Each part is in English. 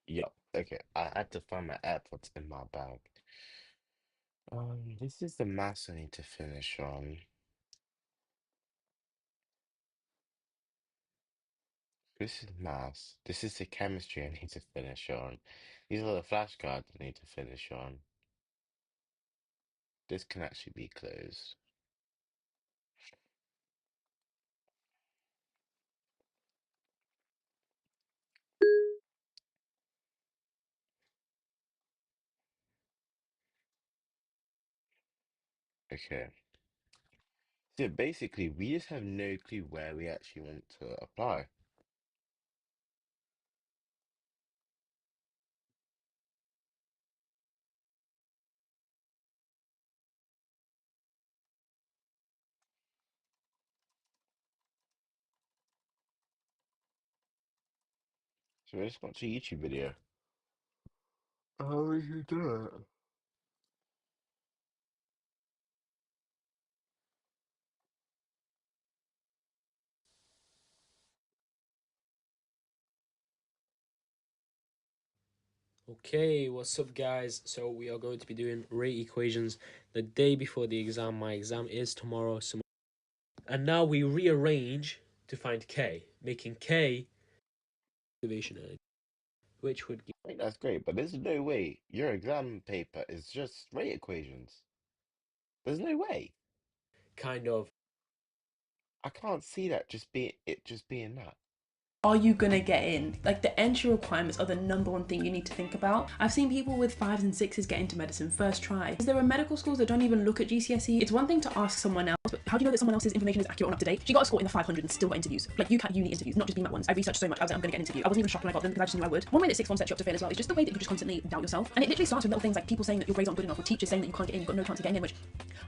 Yup. Okay, I had to find my AirPods in my bag. This is the maths I need to finish on. This is maths. This is the chemistry I need to finish on. These are the flashcards I need to finish on. This can actually be closed. Okay. So basically, we just have no clue where we actually want to apply. So let's watch a YouTube video. How would you do it? Okay, what's up, guys? So we are going to be doing rate equations the day before the exam. My exam is tomorrow, and now we rearrange to find k, making k activation energy, which would give I think that's great, but there's no way your exam paper is just rate equations. There's no way. kind of. I can't see that just being that. Are you gonna get in? Like, the entry requirements are the number one thing you need to think about. I've seen people with fives and sixes get into medicine first try. There are medical schools that don't even look at GCSE. It's one thing to ask someone else, but how do you know that someone else's information is accurate or up to date? She got a score in the 500 and still got interviews. Like, you can't uni interviews, not just BMAT ones. I researched so much. I was like, I'm gonna get an interview. I wasn't even shocked when I got them because I just knew I would. One way that sixth form sets you up to fail as well is just the way that you just constantly doubt yourself. And it literally starts with little things like people saying that your grades aren't good enough, or teachers saying that you can't get in, you've got no chance of getting in, which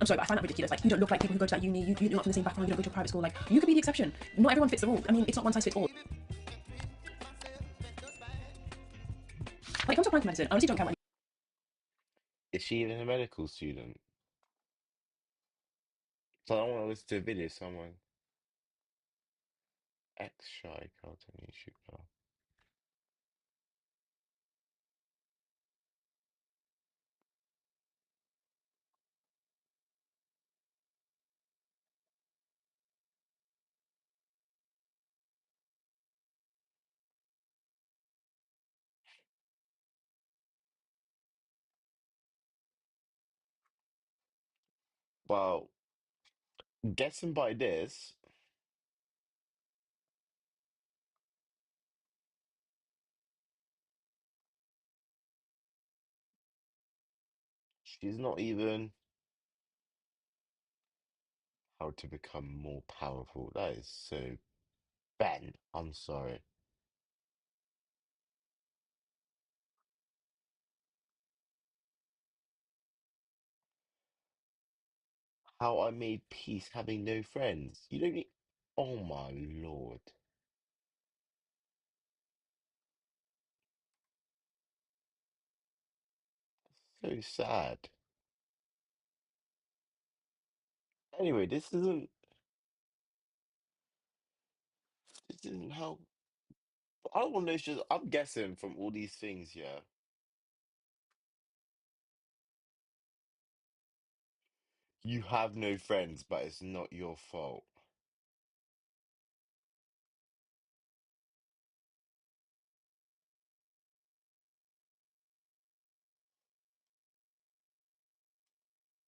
I'm sorry, but I find that ridiculous. Like, you don't look like people who go to that uni, you're not from the same background, you don't go to a private school. Like, you could be the exception. Not everyone fits the rule. I mean, it's not one size fits all. When it comes to applying for medicine, I honestly don't care what Is she even a medical student? So I don't want to listen to a video of someone ex-shy cartoon YouTuber. Well, guessing by this, she's not even how to become more powerful. That is so Ben. I'm sorry. How I made peace having no friends. You don't need. Oh my lord. So sad. Anyway, this isn't how I don't want to know. It's just I'm guessing from all these things. Yeah, you have no friends, but it's not your fault.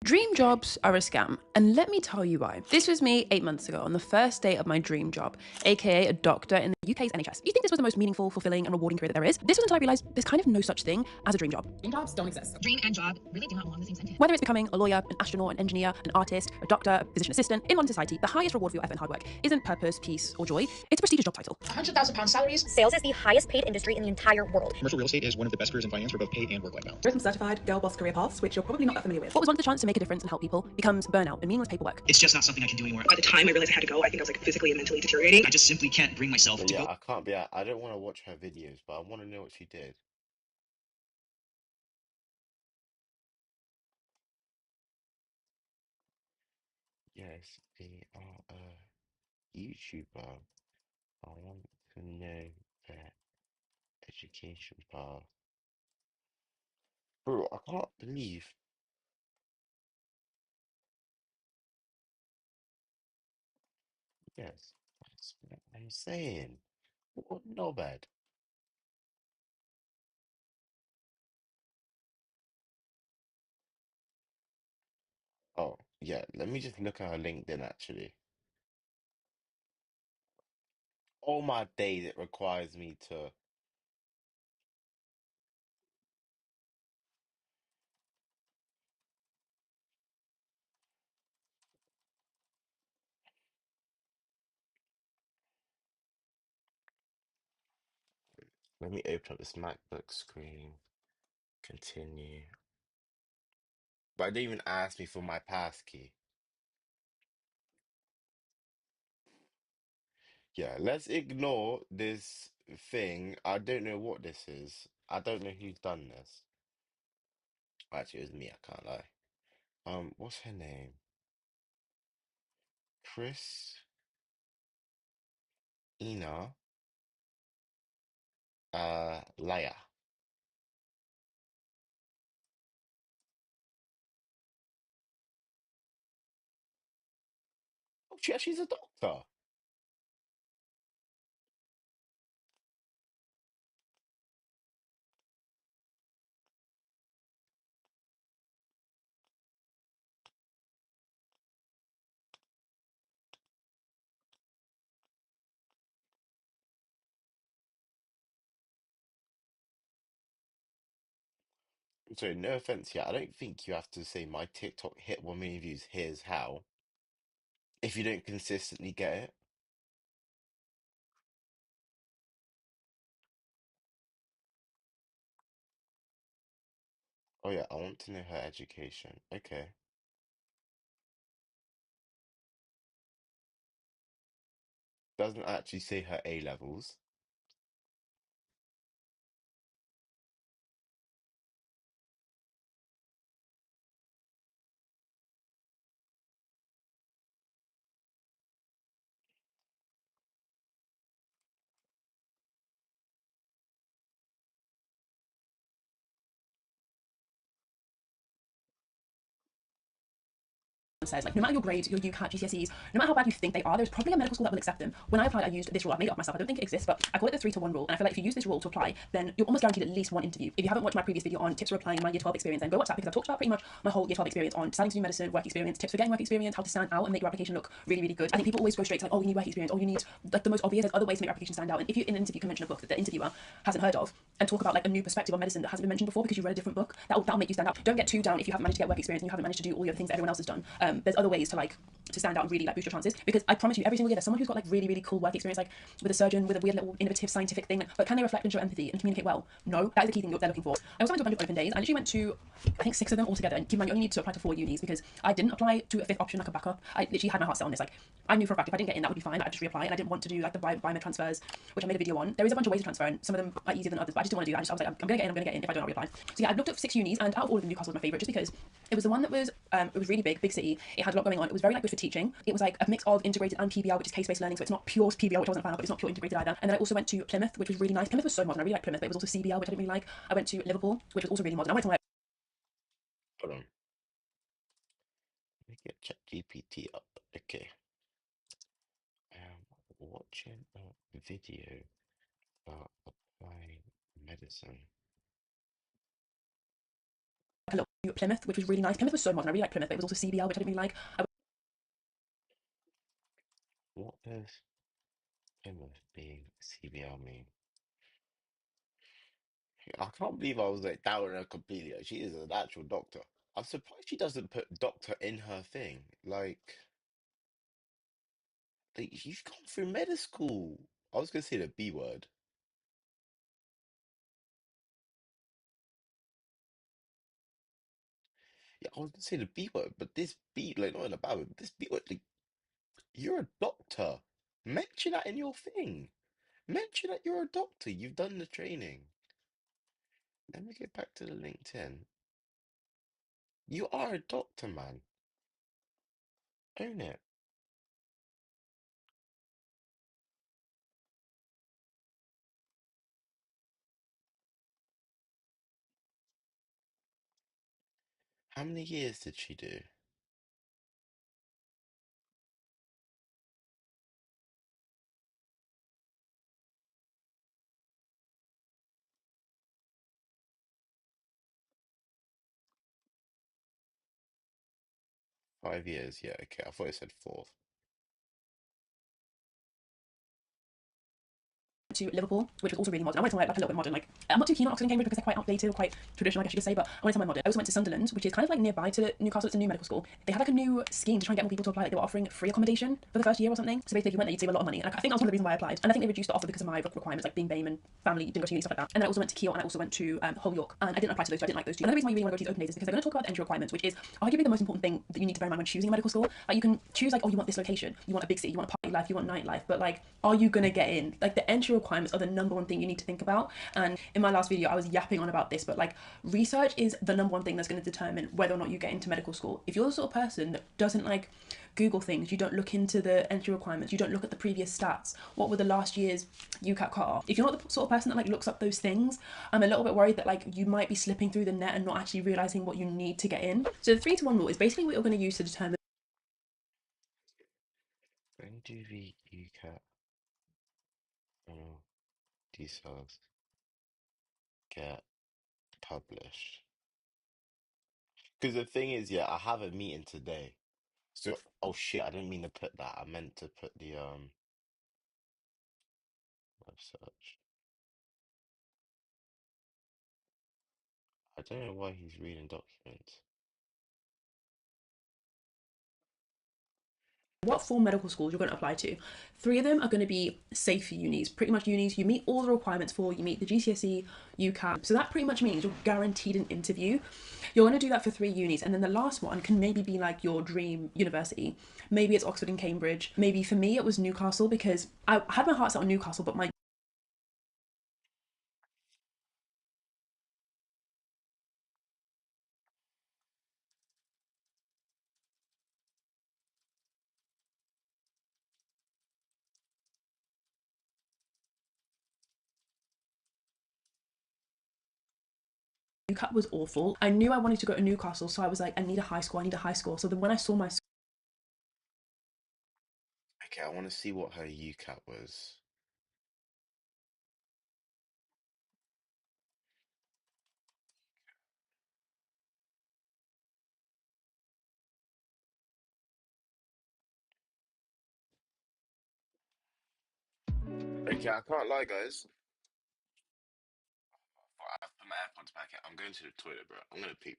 Dream jobs are a scam, and let me tell you why. This was me 8 months ago on the first day of my dream job, aka a doctor in the UK's NHS. You think this was the most meaningful, fulfilling, and rewarding career that there is? This was until I realised there's kind of no such thing as a dream job. Dream jobs don't exist. Dream and job really do not belong in the same sentence. Whether it's becoming a lawyer, an astronaut, an engineer, an artist, a doctor, a physician assistant, in modern society, the highest reward for your effort and hard work isn't purpose, peace, or joy. It's a prestigious job title. £100,000 salaries. Sales is the highest paid industry in the entire world. Commercial real estate is one of the best careers in finance for both pay and work-life balance. Rhythm certified girl boss career paths, which you're probably not that familiar with. What was once a chance to make a difference and help people becomes burnout and meaningless paperwork. It's just not something I can do anymore. By the time I realized I had to go, I think I was like physically and mentally deteriorating. I just simply can't bring myself But to yeah, go. I can't be. I don't want to watch her videos, but I want to know what she did. Yes, they are a YouTuber. I want to know that. Education path. Bro, I can't believe. Yes, that's what I'm saying. What no bad. Oh, yeah, let me just look at her LinkedIn actually. All my days it requires me to let me open up this MacBook screen. Continue. But it didn't even ask me for my passkey. Yeah, let's ignore this thing. I don't know what this is. I don't know who's done this. Actually, it was me, I can't lie. What's her name? Chris Ina Laya. Oh, she's a doctor. So no offense here. I don't think you have to say my TikTok hit 1 million views. Here's how. If you don't consistently get it. Oh yeah, I want to know her education. Okay. Doesn't actually say her A levels. says, like, no matter your grades, your UCAT, GCSEs, no matter how bad you think they are, there's probably a medical school that will accept them. When I applied, I used this rule. I've made it up myself. I don't think it exists, but I call it the 3-to-1 rule. And I feel like if you use this rule to apply, then you're almost guaranteed at least one interview. If you haven't watched my previous video on tips for applying, my year 12 experience, then go watch that, because I've talked about pretty much my whole year 12 experience on deciding to do medicine, work experience, tips for getting work experience, how to stand out and make your application look really, really good. I think people always go straight to like, oh, you need work experience, oh, you need like the most obvious. There's other ways to make your application stand out. And if you in an interview can mention a book that the interviewer hasn't heard of and talk about like a new perspective on medicine that hasn't been mentioned before because you read a different book, that'll make you stand out. Don't get too down if you haven't managed to get work experience and you haven't managed to do all the other things that everyone else has done. There's other ways to stand out and really like boost your chances, because I promise you every single year there's someone who's got like really, really cool work experience, like with a surgeon, with a weird little innovative scientific thing, but can they reflect and show empathy and communicate well? No, that is the key thing they're looking for. I also went to a bunch of open days. I literally went to I think 6 of them altogether, and keep in mind you only need to apply to 4 unis, because I didn't apply to a 5th option like a backup. I literally had my heart set on this. Like, I knew for a fact if I didn't get in that would be fine, I'd just reapply, and I didn't want to do like the biomed transfers, which I made a video on. There is a bunch of ways to transfer, and some of them are easier than others, but I just didn't want to do that. I was like, I'm gonna get in if I don't, I'll reapply. So yeah, I looked at 6 unis, and out of all of them Newcastle was my favourite, just because it was the one that was it was really big city, it had a lot going on, it was very like good for teaching, it was like a mix of integrated and PBL, which is case-based learning, so it's not pure PBL, which I wasn't a fan of, but it's not pure integrated either. And then I also went to Plymouth, which was really nice. Plymouth was so modern, I really liked Plymouth, but it was also CBL, which I didn't really like. I went to Liverpool, which was also really modern. I went somewhere. Hold on. Let me get ChatGPT up. Okay. Watching a video about applying medicine. Hello, Plymouth, which was really nice. Plymouth was so modern, I really liked Plymouth, but it was also CBL, which I didn't really like. What does Plymouth being CBL mean? I can't believe I was like doubting her completely. Like, she is an actual doctor. I'm surprised she doesn't put doctor in her thing. Like you've gone through medical school. I was gonna say the B word. Yeah, I was gonna say the B word, but this B, like not in a bad way, but this B word, like you're a doctor. Mention that in your thing. Mention that you're a doctor. You've done the training. Let me get back to the LinkedIn. You are a doctor, man. Own it. How many years did she do? Five years, yeah, okay. I thought it said four. To Liverpool, which was also really modern. I wanted somewhere like a little bit modern. Like I'm not too keen on Oxford and Cambridge because they're quite outdated or quite traditional, I guess you could say. But I wanted somewhere modern. I also went to Sunderland, which is kind of like nearby to Newcastle. It's a new medical school. They had like a new scheme to try and get more people to apply. Like they were offering free accommodation for the first year or something. So basically, if you went there, you'd save a lot of money. And I think that was one of the reasons why I applied. And I think they reduced the offer because of my requirements, like being BAME and family, didn't go to uni, stuff like that. And then I also went to Kiel and I also went to Hull York. And I didn't apply to those, so I didn't like those two. Another reason why you really want to go to these open days is because they're going to talk about the entry requirements, which is arguably the most important thing that you need to bear in mind when choosing a medical school. Like you can choose like, oh, you want this location, you want a big city, you want a party life, you want nightlife, but like, are you going to get in? Like the entry requirements are the number one thing you need to think about. And in my last video, I was yapping on about this, but like research is the number one thing that's going to determine whether or not you get into medical school. If you're the sort of person that doesn't like Google things, you don't look into the entry requirements, you don't look at the previous stats, what were the last year's UCAT cutoff. If you're not the sort of person that like looks up those things, I'm a little bit worried that like you might be slipping through the net and not actually realizing what you need to get in. So the 3-to-1 rule is basically what you're going to use to determine When do the UCAT details get published? Because the thing is, yeah, I have a meeting today. So, oh shit, I didn't mean to put that. I meant to put the web search. I don't know why he's reading documents. what 4 medical schools you're going to apply to. 3 of them are going to be safe unis, pretty much unis you meet all the requirements for, you meet the GCSE, UCAT. So that pretty much means you're guaranteed an interview. You're going to do that for 3 unis, and then the last one can maybe be like your dream university. Maybe it's Oxford and Cambridge. Maybe for me it was Newcastle because I had my heart set on Newcastle, but my UCAT was awful. I knew I wanted to go to Newcastle, so I was like, I need a high score, I need a high score. So then when I saw my Okay, I want to see what her UCAT was. Okay, I can't lie, guys. I put my AirPods back in. I'm going to the toilet, bro. I'm gonna poop.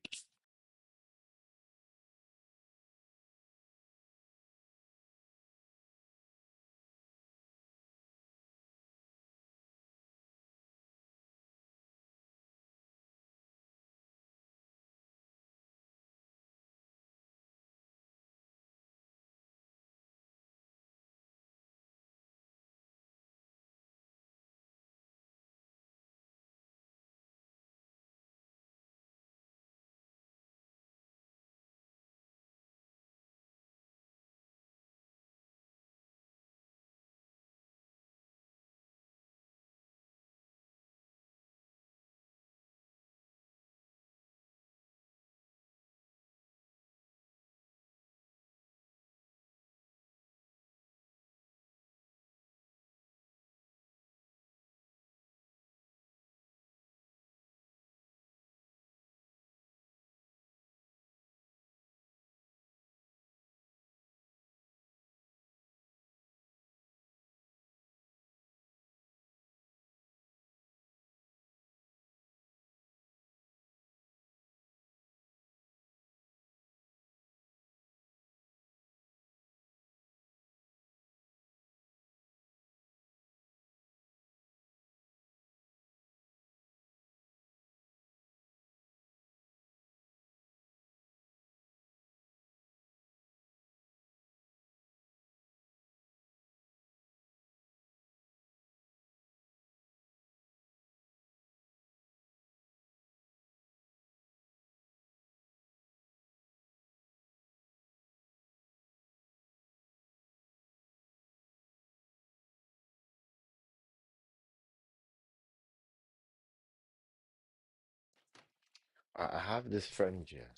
I have this friend, yeah.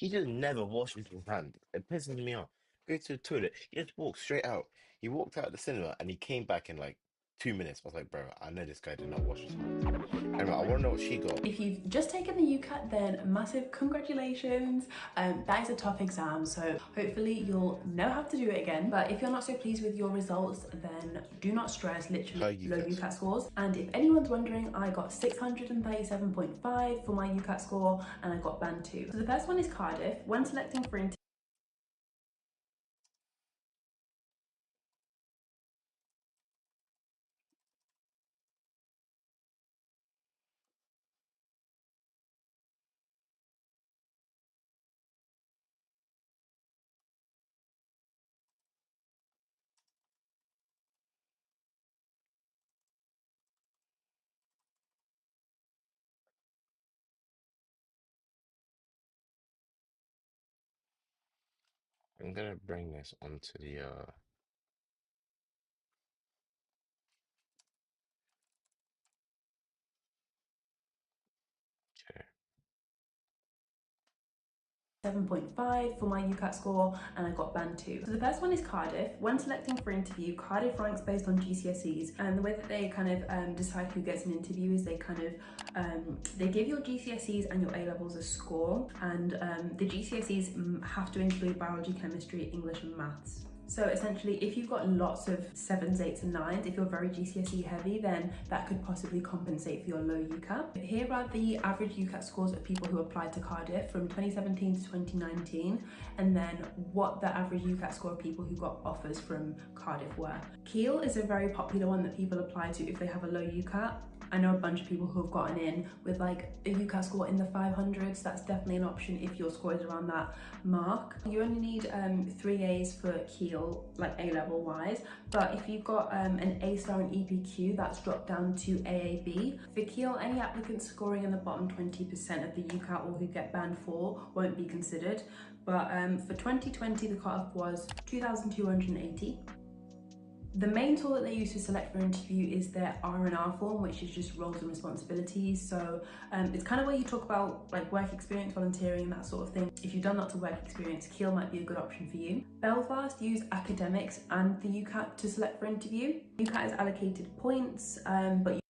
He just never washes his hands. It pisses me off. Go to the toilet. He just walked straight out. He walked out of the cinema and he came back in like 2 minutes. I was like, bro, I know this guy did not wash his hands. Anyway, I want to know what she got. If you've just taken the UCAT, then massive congratulations. That is a tough exam, so hopefully you'll never have to do it again. But if you're not so pleased with your results, then do not stress, literally Her low UCAT UCAT scores. And if anyone's wondering, I got 637.5 for my UCAT score and I got band 2. So the first one is Cardiff. When selecting for interview, I'm gonna bring this onto the okay. 7.5 for my UCAT score and I got band 2. So the first one is Cardiff. When selecting for interview, Cardiff ranks based on GCSEs, and the way that they kind of decide who gets an interview is they kind of they give your GCSEs and your A-levels a score, and the GCSEs have to include biology, chemistry, English and maths. So essentially, if you've got lots of 7s, 8s and 9s, if you're very GCSE heavy, then that could possibly compensate for your low UCAT. Here are the average UCAT scores of people who applied to Cardiff from 2017 to 2019, and then what the average UCAT score of people who got offers from Cardiff were. Keele is a very popular one that people apply to if they have a low UCAT. I know a bunch of people who have gotten in with like a UCAT score in the 500s. That's definitely an option if your score is around that mark. You only need 3 A's for Keele, like A-level wise, but if you've got an A star in EPQ, that's dropped down to AAB. For Keele, any applicants scoring in the bottom 20% of the UCAT or who get band 4 won't be considered. But for 2020, the cutoff was 2,280. The main tool that they use to select for interview is their R&R form, which is just roles and responsibilities. So it's kind of where you talk about like work experience, volunteering, and that sort of thing. If you've done lots of work experience, Keele might be a good option for you. Belfast use academics and the UCAT to select for interview. UCAT is allocated points, but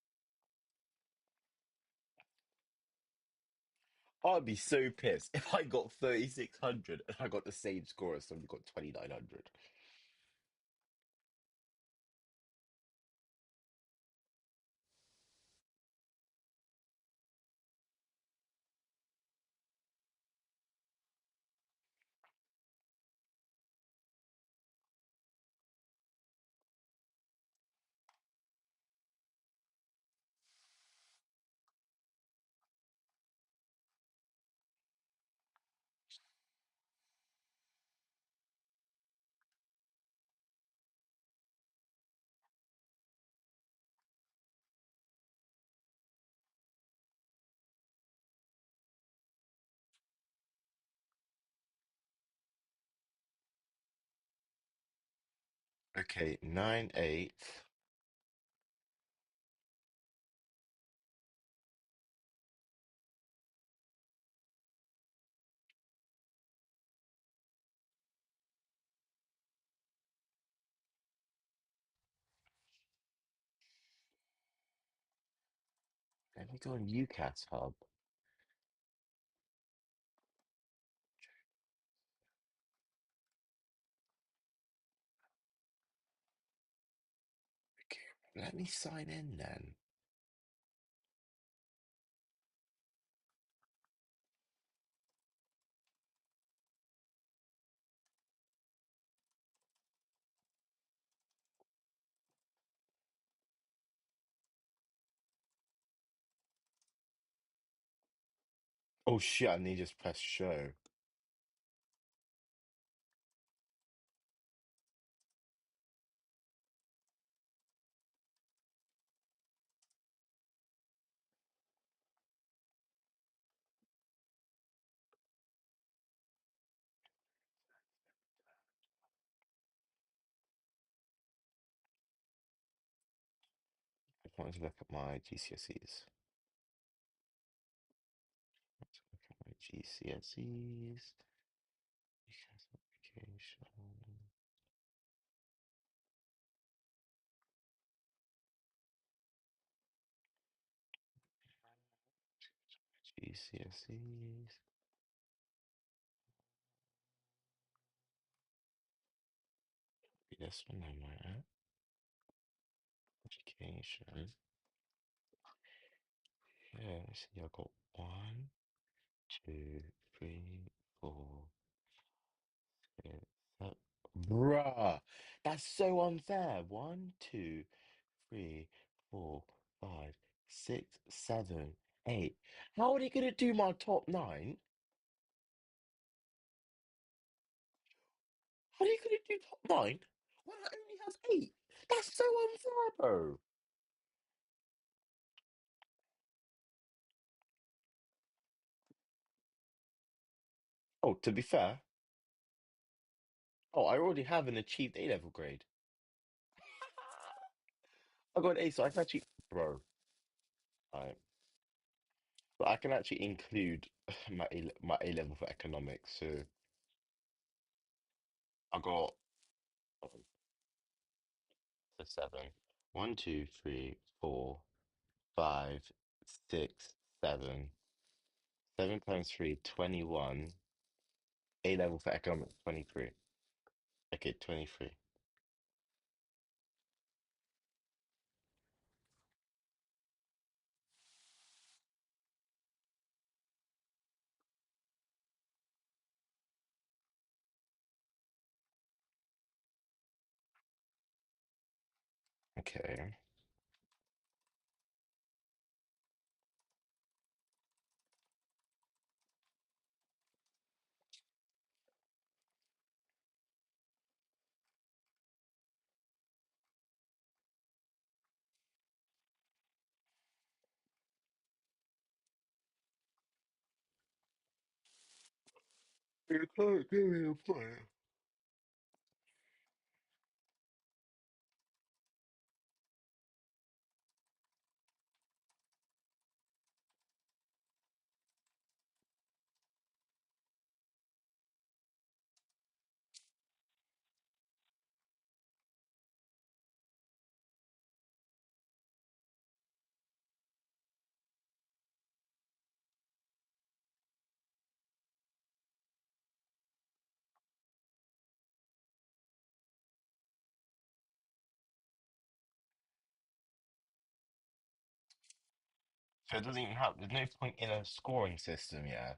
I'd be so pissed if I got 3,600 and I got the same score as someone who got 2,900. Okay, 9, 8. Let me go on UCAS Hub. Okay, let me sign in then. Oh shit, I need to just press show. I wanted to look at my GCSEs. Let's look at my GCSEs. Application. GCSEs. This one, am I at? Education. Yeah, let's see, I got 1, 2, 3, 4, 6, 7. Bruh, that's so unfair. 1, 2, 3, 4, 5, 6, 7, 8. How are they gonna do my top 9? How are they gonna do top 9 when I only have 8? That's so unfair, bro. Oh, to be fair, I already have an achieved A level grade. I got an A, so I can actually, bro. I, but I can actually include my A level for economics. So I got so 7. 1, 2, 3, 4, 5, 6, 7. 7 times 3, 21. A level for economics, 23. Okay, 23. Okay. You can't give me a point. So it doesn't even have, there's no point in a scoring system, yeah,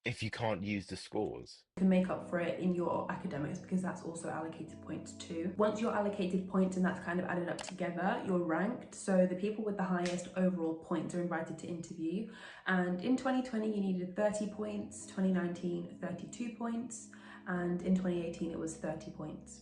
if you can't use the scores. You can make up for it in your academics because that's also allocated points too. Once you're allocated points and that's kind of added up together, you're ranked. So the people with the highest overall points are invited to interview. And in 2020, you needed 30 points, 2019, 32 points, and in 2018, it was 30 points.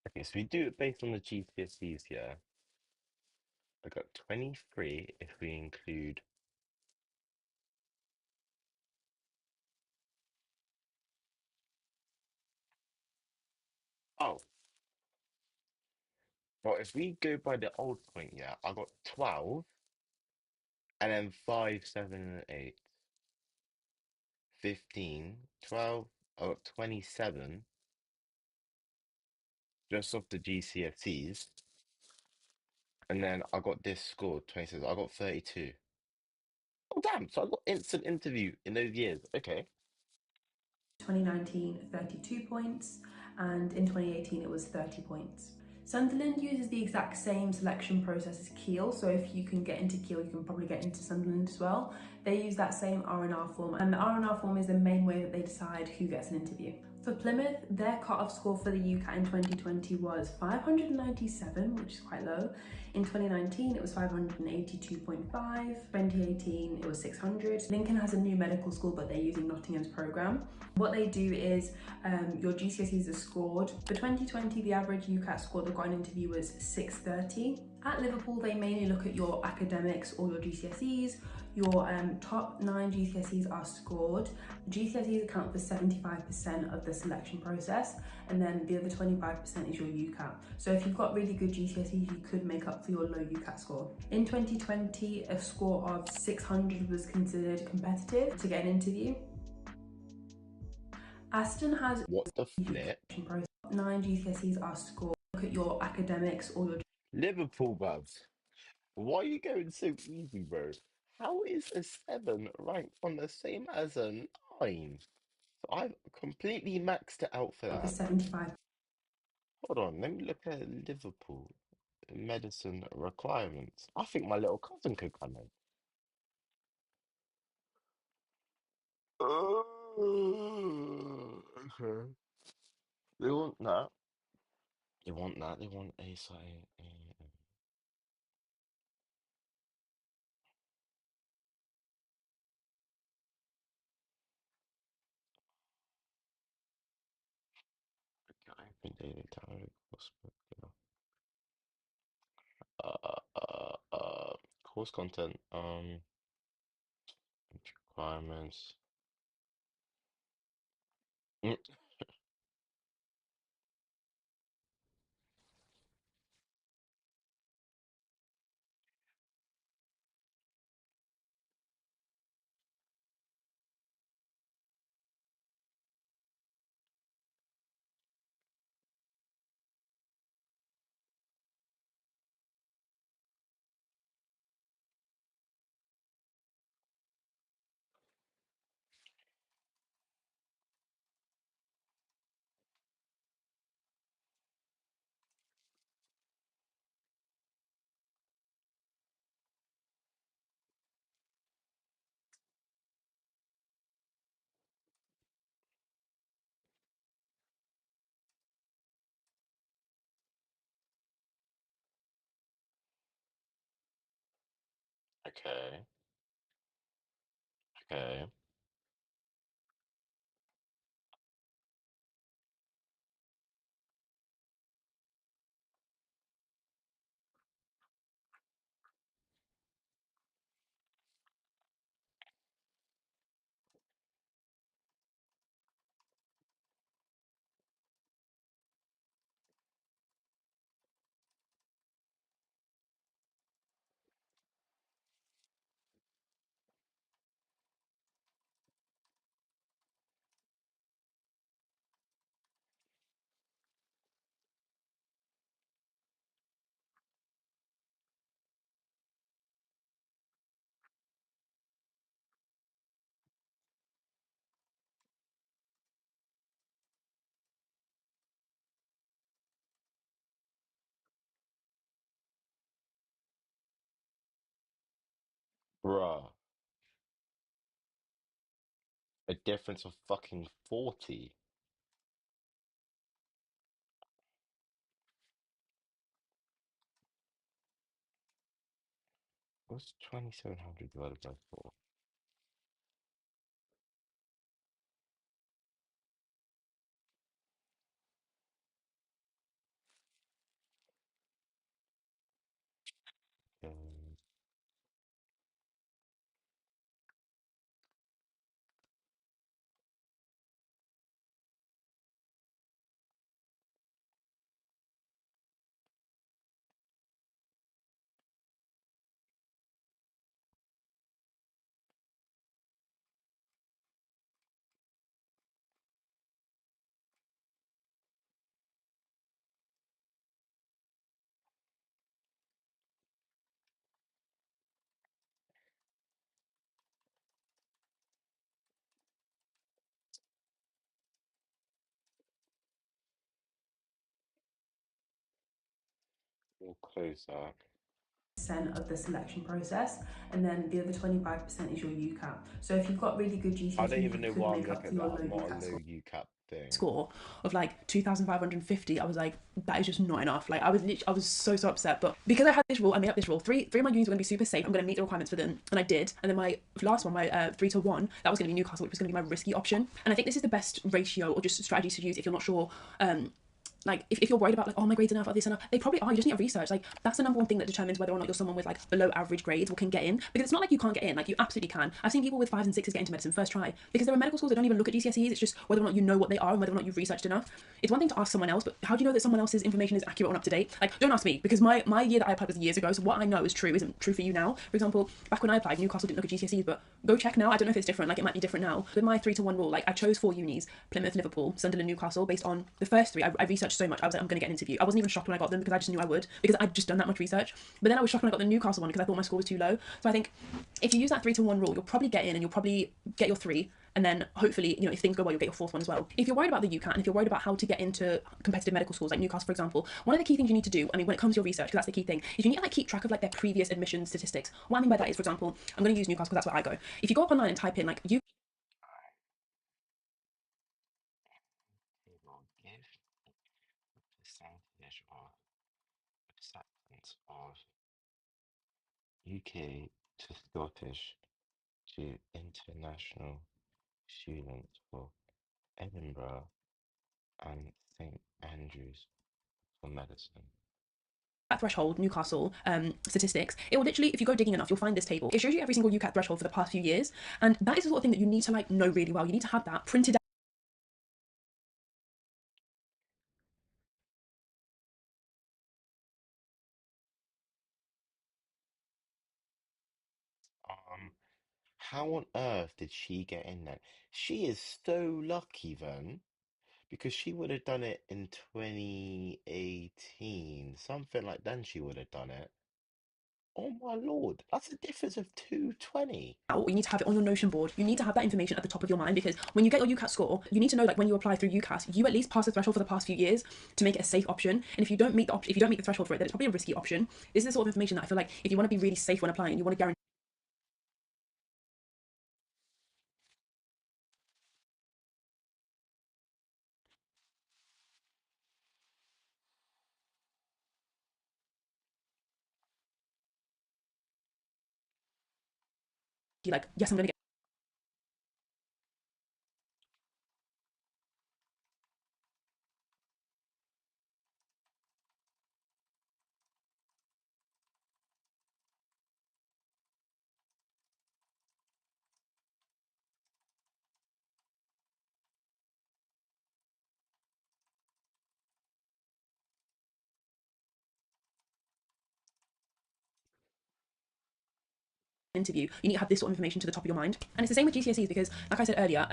Okay, so we do it based on the GCSEs, yeah. I got 23 if we include. Oh, well, if we go by the old point, yeah, I got 12 and then 5, 7, and 8. 15, 12, I got 27 just off the GCSEs. And then I got this score, 26. I got 32. Oh, damn. So I got instant interview in those years. Okay. 2019, 32 points, and in 2018 it was 30 points. Sunderland uses the exact same selection process as Kiel, so if you can get into Kiel, you can probably get into Sunderland as well. They use that same R&R form, and the R&R form is the main way that they decide who gets an interview. For Plymouth, their cut-off score for the UCAT in 2020 was 597, which is quite low. In 2019, it was 582.5. 2018, it was 600. Lincoln has a new medical school, but they're using Nottingham's program. What they do is your GCSEs are scored. For 2020, the average UCAT score that got an interview was 630. At Liverpool, they mainly look at your academics or your GCSEs, Your top 9 GCSEs are scored. GCSEs account for 75% of the selection process, and then the other 25% is your UCAT. So if you've got really good GCSEs, you could make up for your low UCAT score. In 2020, a score of 600 was considered competitive to get an interview. Aston has What the flip? 9 GCSEs are scored. Look at your academics or your Liverpool, bruv. Why are you going so easy, bro? How is a 7 ranked on the same as a 9? So I've completely maxed it out for that. 75. Hold on, let me look at Liverpool medicine requirements. I think my little cousin could come in. Oh, okay. They want that. They want that. They want a site. Open daily target course content. Requirements. Mm, okay. Okay. Bruh. A difference of fucking 40. What's 2700 divided by 4? We'll close that. Of the selection process, and then the other 25% is your UCAT. So if you've got really good GCSEs, I don't even know you could why I'm make up looking for at your that. low I'm not a UCAT low score. UCAP thing. Score of like 2,550. I was like, that is just not enough. Like I was so upset. But because I had this rule, I made up this rule. Three of my unis were gonna be super safe. I'm gonna meet the requirements for them, and I did. And then my last one, my 3 to 1, that was gonna be Newcastle, which was gonna be my risky option. And I think this is the best ratio or just strategy to use if you're not sure like if you're worried about like, oh, my grades enough, or this enough, they probably are. You just need to research. Like that's the number one thing that determines whether or not you're someone with like below average grades or can get in. Because it's not like you can't get in. Like you absolutely can. I've seen people with 5s and 6s get into medicine first try because there are medical schools that don't even look at GCSEs. It's just whether or not you know what they are and whether or not you've researched enough. It's one thing to ask someone else, but how do you know that someone else's information is accurate and up to date? Like don't ask me because my year that I applied was years ago. So what I know is true isn't true for you now. For example, back when I applied, Newcastle didn't look at GCSEs, but go check now. I don't know if it's different. Like it might be different now. With my 3-to-1 rule, like I chose 4 unis: Plymouth, Liverpool, Sunderland, Newcastle, based on the first 3. I researched so much. I was like, I'm gonna get an interview. I wasn't even shocked when I got them because I just knew I would because I'd just done that much research. But then I was shocked when I got the Newcastle one because I thought my score was too low. So I think if you use that 3-to-1 rule, you'll probably get in and you'll probably get your 3. And then hopefully, you know, if things go well, you'll get your 4th one as well. If you're worried about the UCAT and if you're worried about how to get into competitive medical schools like Newcastle, for example, one of the key things you need to do, I mean, when it comes to your research, because that's the key thing, is you need to like keep track of like their previous admission statistics. What I mean by that is, for example, I'm going to use Newcastle because that's where I go. If you go up online and type in like you They will give a percentage of acceptance of UK to Scottish to international students for Edinburgh and St Andrews for medicine. that threshold, Newcastle statistics, it will literally, if you go digging enough, you'll find this table. It shows you every single UCAT threshold for the past few years, and that is the sort of thing that you need to like know really well. You need to have that printed out. How on earth did she get in then? She is so lucky then, because she would have done it in 2018, something like then she would have done it. Oh my Lord, that's a difference of 220. You need to have it on your Notion board. You need to have that information at the top of your mind because when you get your UCAT score, you need to know like when you apply through UCAS, you at least pass the threshold for the past few years to make it a safe option. And if you don't meet if you don't meet the threshold for it, then it's probably a risky option. This is the sort of information that I feel like if you want to be really safe when applying, you want to guarantee. Like, yes, I'm going to get interview, you need to have this sort of information to the top of your mind. And it's the same with GCSEs because, like I said earlier,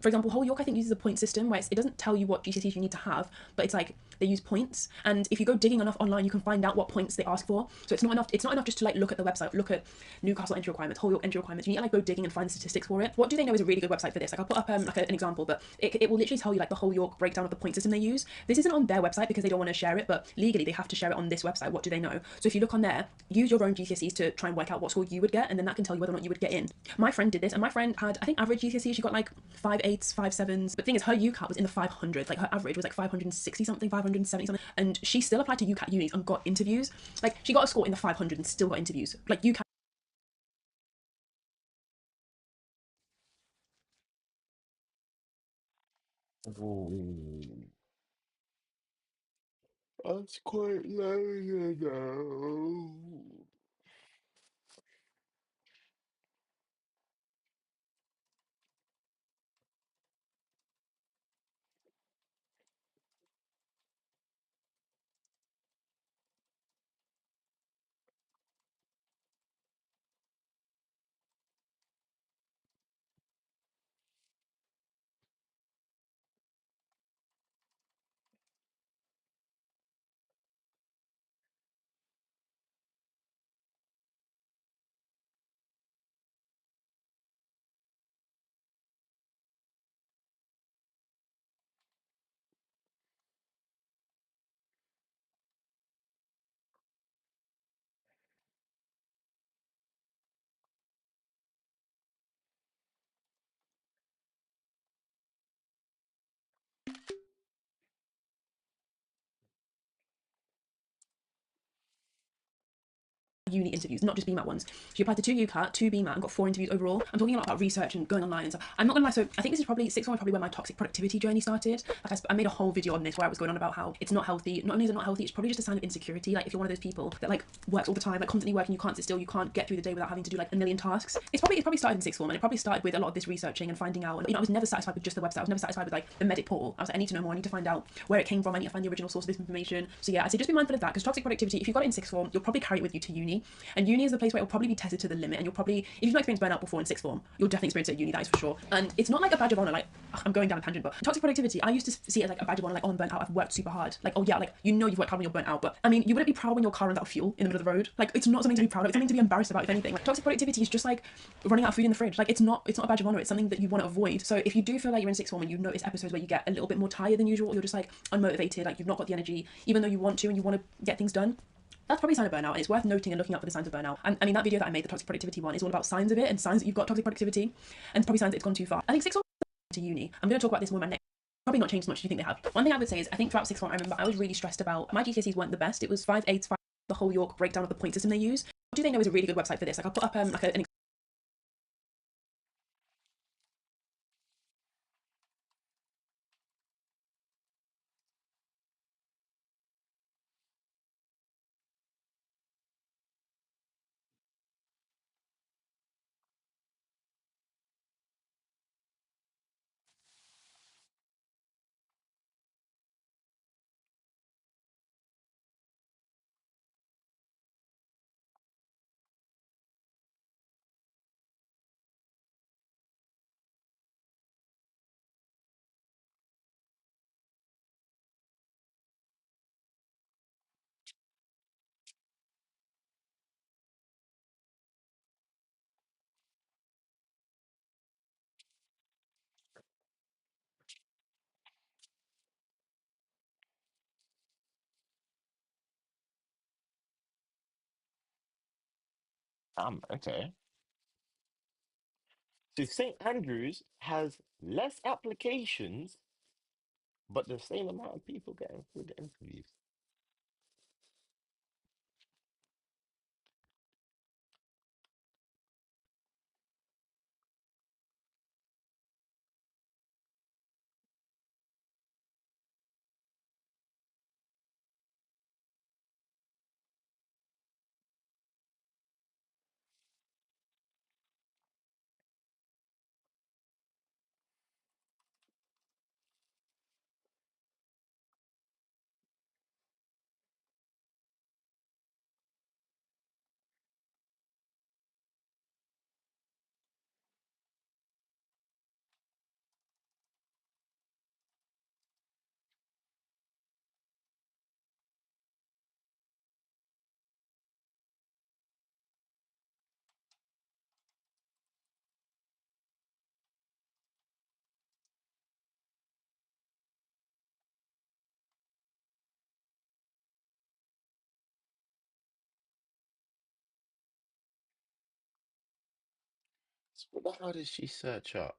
for example, Whole York I think uses a point system where it doesn't tell you what GCSEs you need to have, but it's like they use points. And if you go digging enough online, you can find out what points they ask for. So it's not enough. It's not enough just to like look at the website, look at Newcastle entry requirements, Whole York entry requirements. You need to like go digging and find statistics for it. What Do They Know is a really good website for this. Like I'll put up like an example, but it will literally tell you like the Whole York breakdown of the point system they use. This isn't on their website because they don't want to share it, but legally they have to share it on this website. What Do They Know? So if you look on there, use your own GCSEs to try and work out what score you would get, and then that can tell you whether or not you would get in. My friend did this, and my friend had, I think, average GCSE. She got like 5.8s, 5.7s. But the thing is, her UCAT was in the 500s. Like her average was like 560 something, 570 something, and she still applied to UCAT unis and got interviews. Like she got a score in the 500s and still got interviews. Like UCAT. Ooh, that's quite low, you know. uni interviews, not just BMAT ones. She applied to 2 UCAT, 2 BMAT, and got 4 interviews overall. I'm talking a lot about research and going online and stuff. I'm not gonna lie, so I think this is probably sixth form is probably where my toxic productivity journey started. Like I made a whole video on this where I was going on about how it's not healthy. Not only is it not healthy, it's probably just a sign of insecurity. Like if you're one of those people that like works all the time, like constantly working, you can't sit still, you can't get through the day without having to do like a million tasks. It probably started in sixth form, and it probably started with a lot of this researching and finding out. And, I was never satisfied with just the website. I was never satisfied with like the medic portal. I was like, I need to know more. I need to find out where it came from. I need to find the original source of this information. So yeah, I say just be mindful of that, because toxic productivity, if you've got it in sixth form, you'll probably carry it with you to uni. And uni is the place where it will probably be tested to the limit, and you'll probably, if you've not experienced burnout before in sixth form, you'll definitely experience it at uni, that is for sure. And it's not like a badge of honor, like I'm going down a tangent, but toxic productivity, I used to see it as like a badge of honor, like, oh, I'm burnt out, I've worked super hard. Like, oh yeah, like you know you've worked hard when you're burnt out, but I mean, you wouldn't be proud when your car runs out of fuel in the middle of the road. Like it's not something to be proud of, it's something to be embarrassed about, if anything. Like toxic productivity is just like running out of food in the fridge. Like it's not a badge of honor, it's something that you want to avoid. So if you do feel like you're in sixth form and you notice episodes where you get a little bit more tired than usual, or you're just like unmotivated, like you've not got the energy, even though you want to and you want to get things done, that's probably a sign of burnout, and it's worth noting and looking out for the signs of burnout. And I mean, that video that I made, the toxic productivity one, is all about signs of it and signs that you've got toxic productivity, and it's probably signs that it's gone too far. I think sixth form to uni, I'm going to talk about this more in my next, probably not changed as much as you think they have. One thing I would say is I think throughout sixth form, I remember I was really stressed about my GCSEs weren't the best. It was 5/8, the whole York breakdown of the point system they use. What do they know is a really good website for this? Like I'll put up like an Okay. So St. Andrews has less applications, but the same amount of people getting through the interviews. So what the hell did she search up?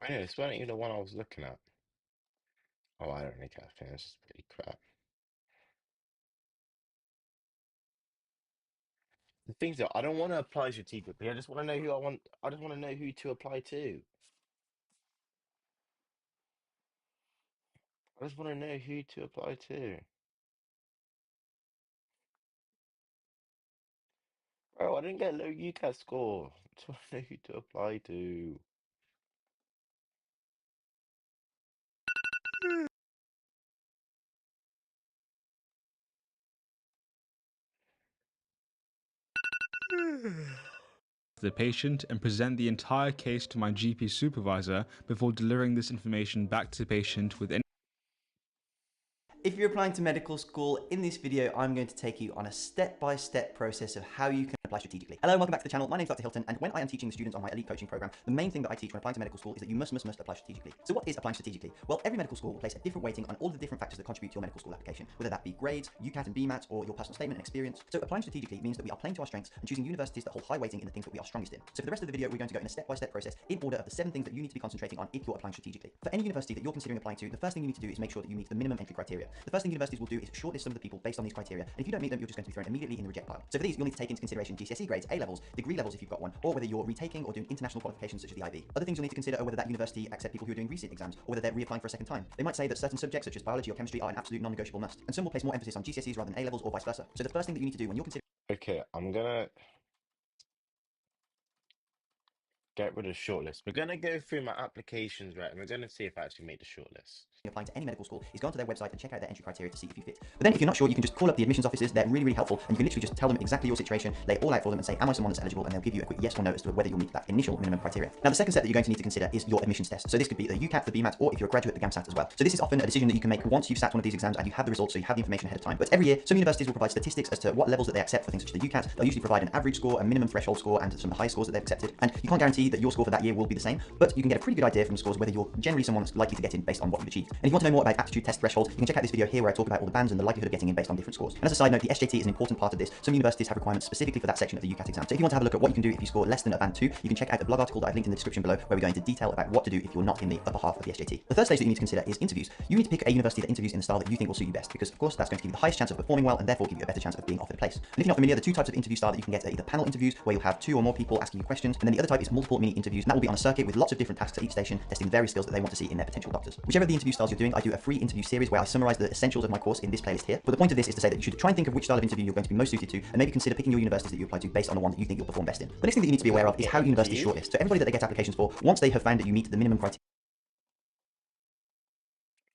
Anyway, this wasn't even the one I was looking at. Oh, I don't think I think this is pretty crap. The things that I don't want to apply strategically. I just want to know who I want. I just want to know who to apply to. I just want to know who to apply to. Bro, I didn't get a low UCAS score. I just want to know who to apply to. the patient and present the entire case to my GP supervisor before delivering this information back to the patient with any. If you're applying to medical school, in this video, I'm going to take you on a step-by-step process of how you can apply strategically. Hello and welcome back to the channel. My name is Dr. Hilton, and when I am teaching the students on my elite coaching program, the main thing that I teach when applying to medical school is that you must apply strategically. So what is applying strategically? Well, every medical school will place a different weighting on all of the different factors that contribute to your medical school application, whether that be grades, UCAT and BMAT, or your personal statement and experience. So applying strategically means that we are playing to our strengths and choosing universities that hold high weighting in the things that we are strongest in. So for the rest of the video, we're going to go in a step-by-step process in order of the 7 things that you need to be concentrating on if you're applying strategically. For any university that you're considering applying to, the first thing you need to do is make sure that you meet the minimum entry criteria. The first thing universities will do is shortlist some of the people based on these criteria, and if you don't meet them, you're just going to be thrown immediately in the reject pile. So for these, you'll need to take into consideration GCSE grades, A levels, degree levels if you've got one, or whether you're retaking or doing international qualifications such as the IB. Other things you'll need to consider are whether that university accept people who are doing recent exams, or whether they're reapplying for a second time. They might say that certain subjects such as biology or chemistry are an absolute non-negotiable must, and some will place more emphasis on GCSEs rather than A levels or vice versa. So the first thing that you need to do when you're considering Okay, I'm gonna get rid of shortlist. We're gonna go through my applications, right? And we're gonna see if I actually made the shortlist. applying to any medical school is go onto their website and check out their entry criteria to see if you fit. But then if you're not sure, you can just call up the admissions officers. They're really, really helpful, and you can literally just tell them exactly your situation, lay it all out for them and say, am I someone that's eligible? And they'll give you a quick yes or no as to whether you'll meet that initial minimum criteria. Now, the second step that you're going to need to consider is your admissions test. So this could be the UCAT, the BMAT, or if you're a graduate, the GAMSAT as well. So this is often a decision that you can make once you've sat one of these exams and you have the results, so you have the information ahead of time. But every year, some universities will provide statistics as to what levels that they accept for things such as the UCAT. They'll usually provide an average score, a minimum threshold score, and some of the high scores that they've accepted. And you can't guarantee that your score for that year will be the same, but you can get a pretty good idea from the scores whether you're generally someone that's likely to get in based on what you've achieved. And if you want to know more about aptitude test thresholds, you can check out this video here where I talk about all the bands and the likelihood of getting in based on different scores. And as a side note, the SJT is an important part of this. Some universities have requirements specifically for that section of the UCAT exam. So if you want to have a look at what you can do if you score less than a band 2, you can check out the blog article that I've linked in the description below where we go into detail about what to do if you're not in the upper half of the SJT. The third stage that you need to consider is interviews. You need to pick a university that interviews in the style that you think will suit you best, because of course that's going to give you the highest chance of performing well and therefore give you a better chance of being offered a place. And if you're not familiar, the 2 types of interview style that you can get are either panel interviews where you'll have 2 or more people asking you questions, and then the other type is multiple mini interviews, and that will be on a circuit with lots of different tasks at each station, testing the various skills that they want to see in their potential doctors. Whichever of the interview styles you're doing, I do a free interview series where I summarize the essentials of my course in this playlist here. But the point of this is to say that you should try and think of which style of interview you're going to be most suited to, and maybe consider picking your universities that you apply to based on the one that you think you'll perform best in. The next thing that you need to be aware of is how universities shortlist. So everybody that they get applications for, once they have found that you meet the minimum criteria,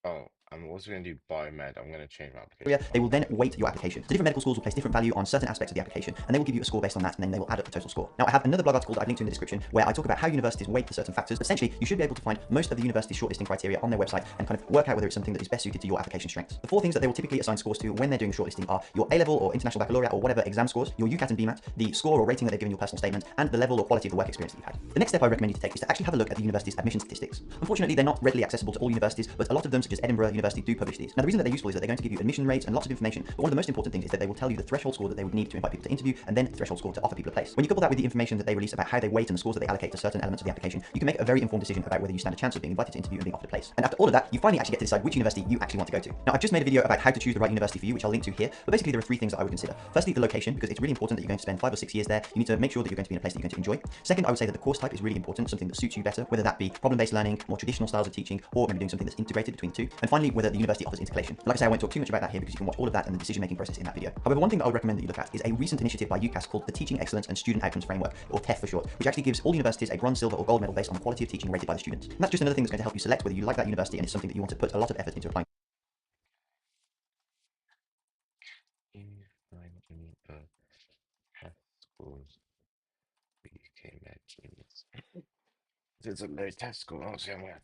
Oh, I'm also gonna do biomed. I'm gonna change my application. they will then weight your application. So different medical schools will place different value on certain aspects of the application, and they will give you a score based on that, and then they will add up the total score. Now, I have another blog article that I've linked to in the description where I talk about how universities weight for certain factors. But essentially, you should be able to find most of the university's shortlisting criteria on their website and kind of work out whether it's something that is best suited to your application strengths. The 4 things that they will typically assign scores to when they're doing shortlisting are your A-level or international baccalaureate or whatever exam scores, your UCAT and BMAT, the score or rating that they've given your personal statement, and the level or quality of the work experience that you've had. The next step I recommend you to take is to actually have a look at the university's admission statistics. Unfortunately, they're not readily accessible to all universities, but a lot of them, such as Edinburgh University, do publish these. Now, the reason that they're useful is that they're going to give you admission rates and lots of information, but one of the most important things is that they will tell you the threshold score that they would need to invite people to interview, and then the threshold score to offer people a place. When you couple that with the information that they release about how they weight and the scores that they allocate to certain elements of the application, you can make a very informed decision about whether you stand a chance of being invited to interview and being offered a place. And after all of that, you finally actually get to decide which university you actually want to go to. Now, I've just made a video about how to choose the right university for you, which I'll link to here, but basically there are 3 things that I would consider. Firstly, the location, because it's really important that you're going to spend 5 or 6 years there. You need to make sure that you're going to be in a place that you're going to enjoy. Second, I would say that the course type is really important, something that suits you better, whether that be problem-based learning, more traditional styles of teaching, or maybe doing something that's integrated between the 2. And finally, whether the university offers intercalation. Like I say, I won't talk too much about that here because you can watch all of that and the decision-making process in that video. However, one thing that I would recommend that you look at is a recent initiative by UCAS called the Teaching Excellence and Student Outcomes Framework, or TEF for short, which actually gives all universities a bronze, silver, or gold medal based on the quality of teaching rated by the students. And that's just another thing that's going to help you select whether you like that university and it's something that you want to put a lot of effort into applying. There's a low test score. Obviously, I'm gonna.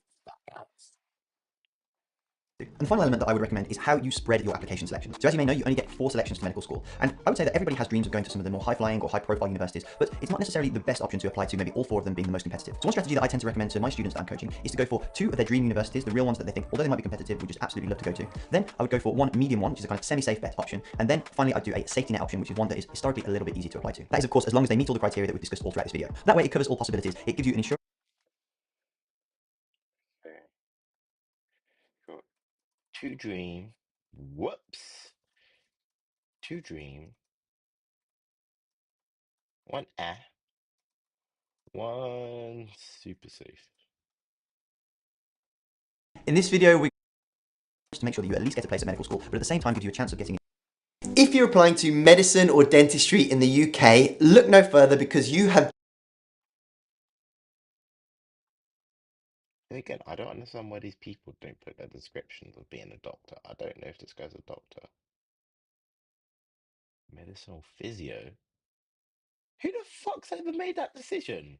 And the final element that I would recommend is how you spread your application selections. So as you may know, you only get 4 selections to medical school. And I would say that everybody has dreams of going to some of the more high-flying or high-profile universities, but it's not necessarily the best option to apply to maybe all 4 of them being the most competitive. So one strategy that I tend to recommend to my students that I'm coaching is to go for 2 of their dream universities, the real ones that they think, although they might be competitive, would just absolutely love to go to. Then I would go for one medium one, which is a kind of semi-safe bet option. And then finally, I'd do a safety net option, which is one that is historically a little bit easy to apply to. That is, of course, as long as they meet all the criteria that we've discussed all throughout this video. That way, it covers all possibilities. It gives you an insurance. Got 2 dream. Whoops. 2 dream. 1 1 super safe. In this video, we to make sure that you at least get a place at medical school, but at the same time give you a chance of getting in. If you're applying to medicine or dentistry in the UK, look no further because you have. And again, I don't understand why these people don't put their descriptions of being a doctor. I don't know if this guy's a doctor. Medicinal physio. Who the fuck's ever made that decision?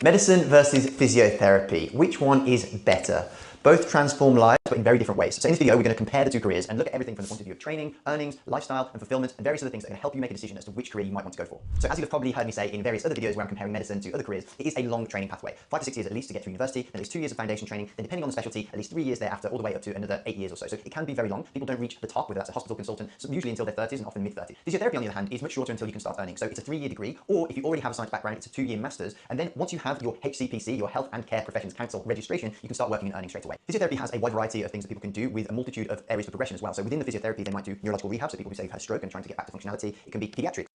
Medicine versus physiotherapy. Which one is better? Both transform lives, but in very different ways. So in this video, we're going to compare the two careers and look at everything from the point of view of training, earnings, lifestyle, and fulfillment, and various other things that can help you make a decision as to which career you might want to go for. So as you've probably heard me say in various other videos where I'm comparing medicine to other careers, it is a long training pathway. 5 to 6 years at least to get through university, then at least 2 years of foundation training, then depending on the specialty, at least 3 years thereafter, all the way up to another 8 years or so. So it can be very long. People don't reach the top, whether that's a hospital consultant, so usually until their 30s and often mid-30s. Physiotherapy, on the other hand, is much shorter until you can start earning. So it's a 3-year degree, or if you already have a science background, it's a 2-year master's. And then once you have your HCPC, your Health and Care Professions Council registration, you can start working and earning straight away. Physiotherapy has a wide variety of things that people can do with a multitude of areas for progression as well. So within the physiotherapy, they might do neurological rehab, so people who say you've had a stroke and trying to get back to functionality. It can be pediatrics.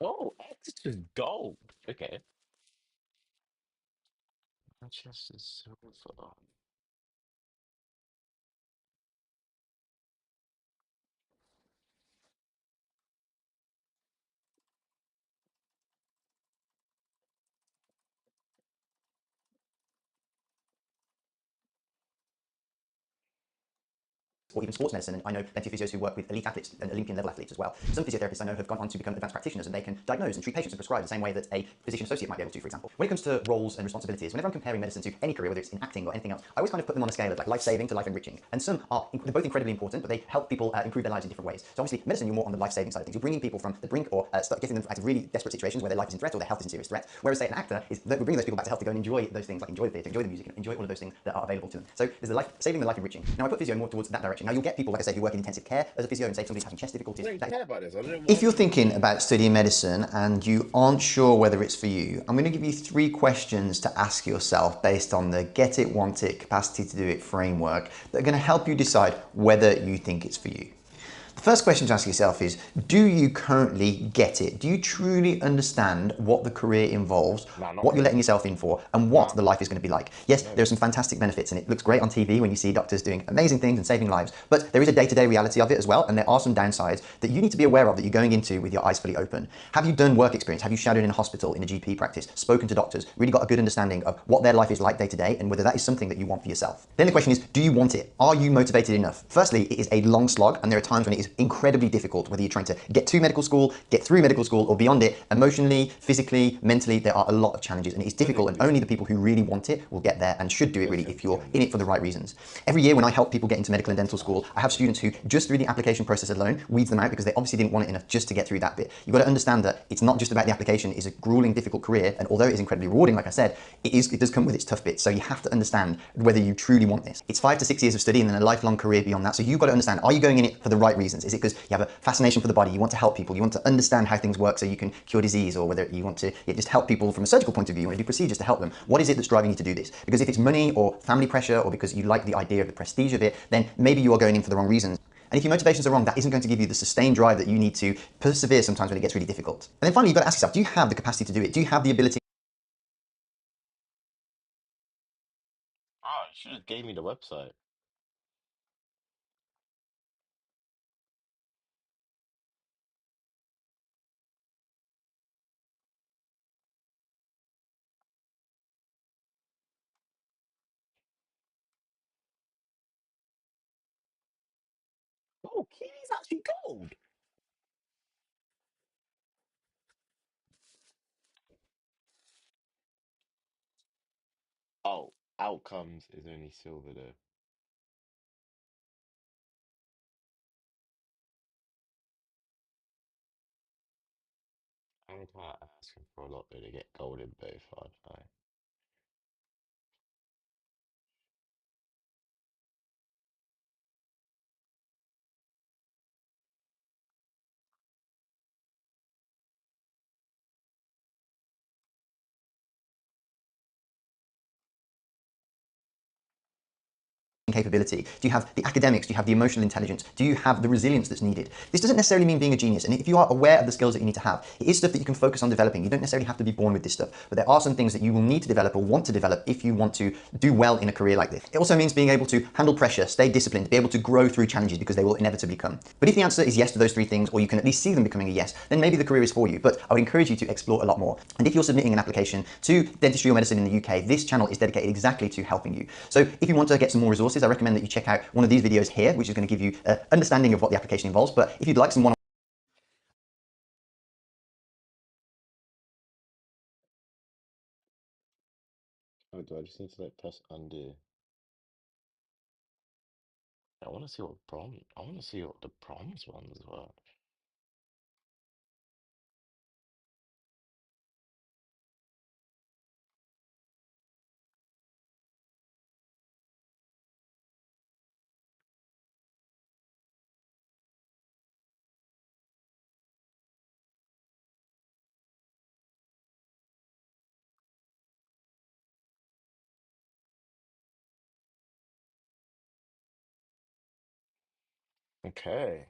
Oh, extra gold. Okay. Manchester Silver. Or even sports medicine, and I know plenty of physios who work with elite athletes and Olympian level athletes as well. Some physiotherapists I know have gone on to become advanced practitioners, and they can diagnose and treat patients and prescribe the same way that a physician associate might be able to, for example. When it comes to roles and responsibilities, whenever I'm comparing medicine to any career, whether it's in acting or anything else, I always kind of put them on a scale of like life-saving to life-enriching. And some are, they're both incredibly important, but they help people improve their lives in different ways. So obviously, medicine, you're more on the life-saving side of things. You're bringing people from the brink or getting them out of really desperate situations where their life is in threat or their health is in serious threat. Whereas, say, an actor is that we're bringing those people back to health to go and enjoy those things, like enjoy the theatre, enjoy the music, and enjoy all of those things that are available to them. So there's the life-saving and the life-enriching. Now, I put physio more towards that direction. Now, you'll get people, like I said, who work in intensive care as a physio, and say if somebody's having chest difficulties. I don't care about this. I don't If want you're to. thinking about studying medicine and you aren't sure whether it's for you, I'm going to give you 3 questions to ask yourself based on the Get It, Want It, Capacity to Do It framework that are going to help you decide whether you think it's for you. The first question to ask yourself is, do you currently get it? Do you truly understand what the career involves, Nah, not what you're really. letting yourself in for, and what Nah. the life is going to be like? Yes, there are some fantastic benefits, and it looks great on TV when you see doctors doing amazing things and saving lives, but there is a day-to-day reality of it as well, and there are some downsides that you need to be aware of that you're going into with your eyes fully open. Have you done work experience? Have you shadowed in a hospital, in a GP practice, spoken to doctors, really got a good understanding of what their life is like day to day, and whether that is something that you want for yourself? Then the question is, do you want it? Are you motivated enough? Firstly, it is a long slog, and there are times when it is incredibly difficult, whether you're trying to get to medical school, get through medical school, or beyond it. Emotionally, physically, mentally, there are a lot of challenges, and it is difficult, and only the people who really want it will get there and should do it really if you're in it for the right reasons. Every year when I help people get into medical and dental school, I have students who just through the application process alone weeds them out because they obviously didn't want it enough just to get through that bit. You've got to understand that it's not just about the application. It's a grueling, difficult career, and although it is incredibly rewarding, like I said, it does come with its tough bits. So you have to understand whether you truly want this. It's 5 to 6 years of study and then a lifelong career beyond that. So you've got to understand, are you going in it for the right reasons? Is it because you have a fascination for the body, you want to help people, you want to understand how things work so you can cure disease, or whether you want to just help people from a surgical point of view, you want to do procedures to help them? What is it that's driving you to do this? Because if it's money or family pressure, or because you like the idea of the prestige of it, then maybe you are going in for the wrong reasons. And if your motivations are wrong, that isn't going to give you the sustained drive that you need to persevere sometimes when it gets really difficult. And then finally, you've got to ask yourself, do you have the capacity to do it? Do you have the ability? Oh, you should have gave me the website. Oh, Kiwi's actually gold. Oh, outcomes is only silver though. I'm quite asking for a lot though to get gold in both, aren't I? capability? Do you have the academics? Do you have the emotional intelligence? Do you have the resilience that's needed? This doesn't necessarily mean being a genius. And if you are aware of the skills that you need to have, it is stuff that you can focus on developing. You don't necessarily have to be born with this stuff, but there are some things that you will need to develop or want to develop if you want to do well in a career like this. It also means being able to handle pressure, stay disciplined, be able to grow through challenges because they will inevitably come. But if the answer is yes to those three things, or you can at least see them becoming a yes, then maybe the career is for you. But I would encourage you to explore a lot more. And if you're submitting an application to dentistry or medicine in the UK, this channel is dedicated exactly to helping you. So if you want to get some more resources, I recommend that you check out one of these videos here, which is going to give you an understanding of what the application involves. But if you'd like some one Oh, do I just need to like press undo? I want to see what I want to see what the bronze ones were. Okay.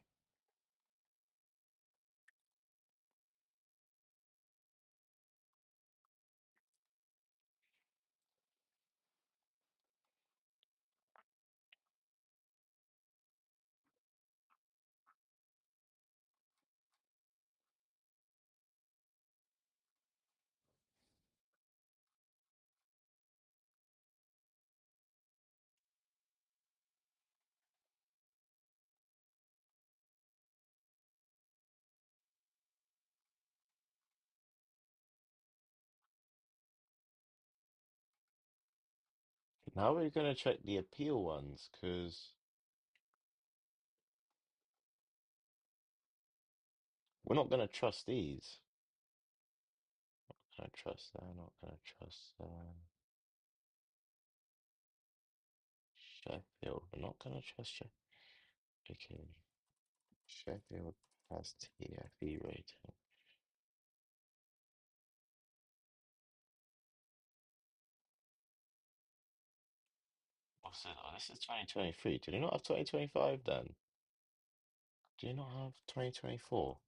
Now we're gonna check the appeal ones, because we're not gonna trust these. Not gonna trust that. Not gonna trust Sheffield. We're not gonna trust Sheffield. Okay. Sheffield has TFE rating. What's this? Oh, this is 2023. Do you not have 2025 then? Do you not have 2024?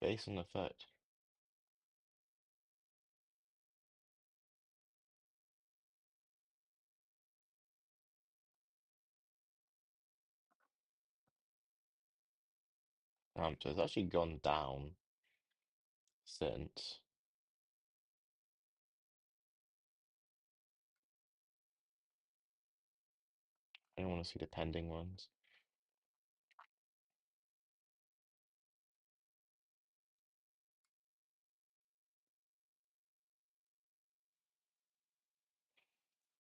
Based on the fact. So it's actually gone down since. I don't want to see the pending ones.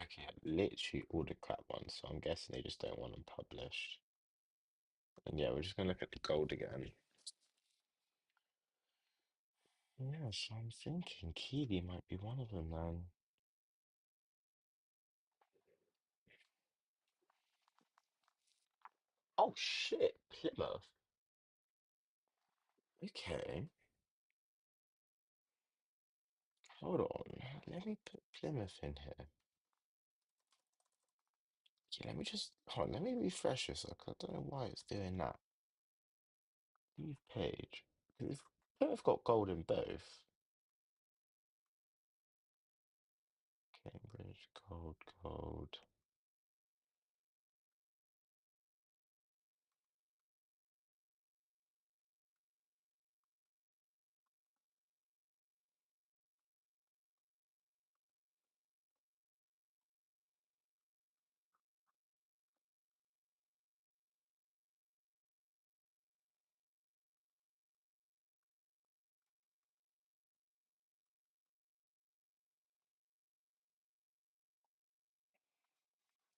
Okay, literally all the crap ones, so I'm guessing they just don't want them published. And yeah, we're just gonna look at the gold again. Yeah, so I'm thinking Kiwi might be one of them then. Oh shit, Plymouth. Okay, hold on. Let me put Plymouth in here. Okay, let me just hold on, let me refresh this. I don't know why it's doing that. Leave page. Plymouth got gold in both. Cambridge, gold, gold.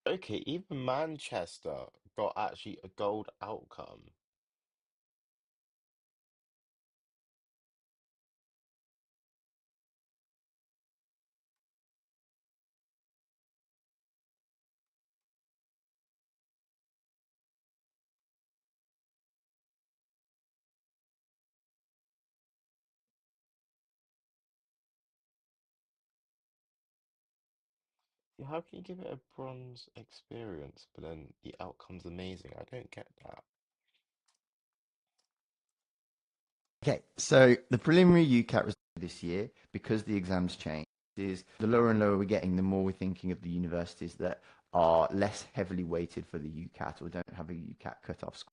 Okay, even Manchester got actually a gold outcome. How can you give it a bronze experience, but then the outcome's amazing? I don't get that. Okay, so the preliminary UCAT result this year, because the exams changed, is the lower and lower we're getting, the more we're thinking of the universities that are less heavily weighted for the UCAT or don't have a UCAT cutoff score.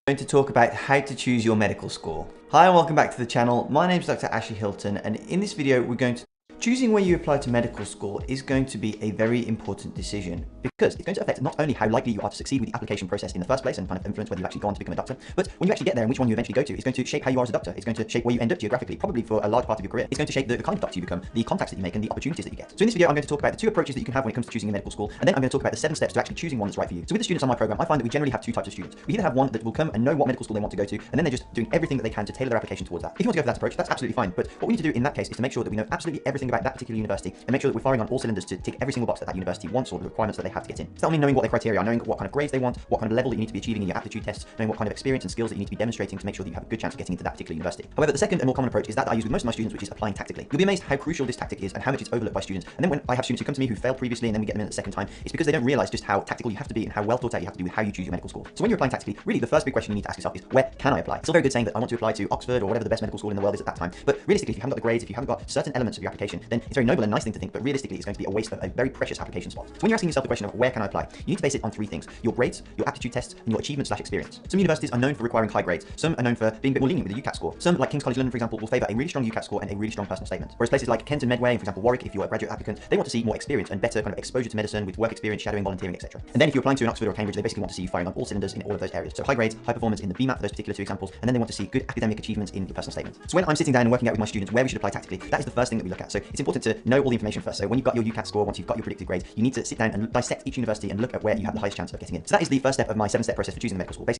Going to talk about how to choose your medical school. Hi and welcome back to the channel. My name is Dr. Ashley Hilton, and in this video we're going to choosing where you apply to medical school is going to be a very important decision because it's going to affect not only how likely you are to succeed with the application process in the first place and kind of influence whether you actually go on to become a doctor, but when you actually get there and which one you eventually go to, it's going to shape how you are as a doctor. It's going to shape where you end up geographically, probably for a large part of your career. It's going to shape the kind of doctor you become, the contacts that you make, and the opportunities that you get. So in this video, I'm going to talk about the two approaches that you can have when it comes to choosing a medical school, and then I'm going to talk about the 7 steps to actually choosing one that's right for you. So with the students on my program, I find that we generally have 2 types of students. We either have one that will come and know what medical school they want to go to, and then they're just doing everything that they can to tailor their application towards that. If you want to go for that approach, that's absolutely fine. But what we need to do in that case is to make sure that we know absolutely everything about that particular university and make sure that we're firing on all cylinders to tick every single box that that university wants or the requirements that they have to get in. So that means knowing what their criteria are, knowing what kind of grades they want, what kind of level that you need to be achieving in your aptitude tests, knowing what kind of experience and skills that you need to be demonstrating to make sure that you have a good chance of getting into that particular university. However, the second and more common approach is that I use with most of my students, which is applying tactically. You'll be amazed how crucial this tactic is and how much it's overlooked by students. And then when I have students who come to me who failed previously and then we get them in at the second time, it's because they don't realize just how tactical you have to be and how well thought out you have to be with how you choose your medical school. So when you're applying tactically, really the first big question you need to ask yourself is, where can I apply? It's all very good saying that I want to apply to Oxford or whatever the best medical school in the world is at that time, but realistically, if you haven't got the grades, if you haven't got certain elements of your application, then it's very noble and nice thing to think, but realistically, it's going to be a waste of a very precious application spot. So when you're asking yourself the question of where can I apply, you need to base it on 3 things: your grades, your aptitude tests, and your achievement/experience. Some universities are known for requiring high grades. Some are known for being a bit more lenient with the UCAT score. Some, like King's College London, for example, will favour a really strong UCAT score and a really strong personal statement. Whereas places like Kent and Medway, and for example Warwick, if you're a graduate applicant, they want to see more experience and better kind of exposure to medicine with work experience, shadowing, volunteering, etc. And then if you're applying to an Oxford or Cambridge, they basically want to see you firing on all cylinders in all of those areas. So high grades, high performance in the BMAT for those particular 2 examples, and then they want to see good academic achievements in your personal statement. So when I'm sitting down and working out with my students where we should apply tactically, that is the first thing that we look at. So it's important to know all the information first. So when you've got your UCAT score, once you've got your predicted grades, you need to sit down and dissect each university and look at where you have the highest chance of getting in. So that is the first step of my 7-step process for choosing a medical school. Basically,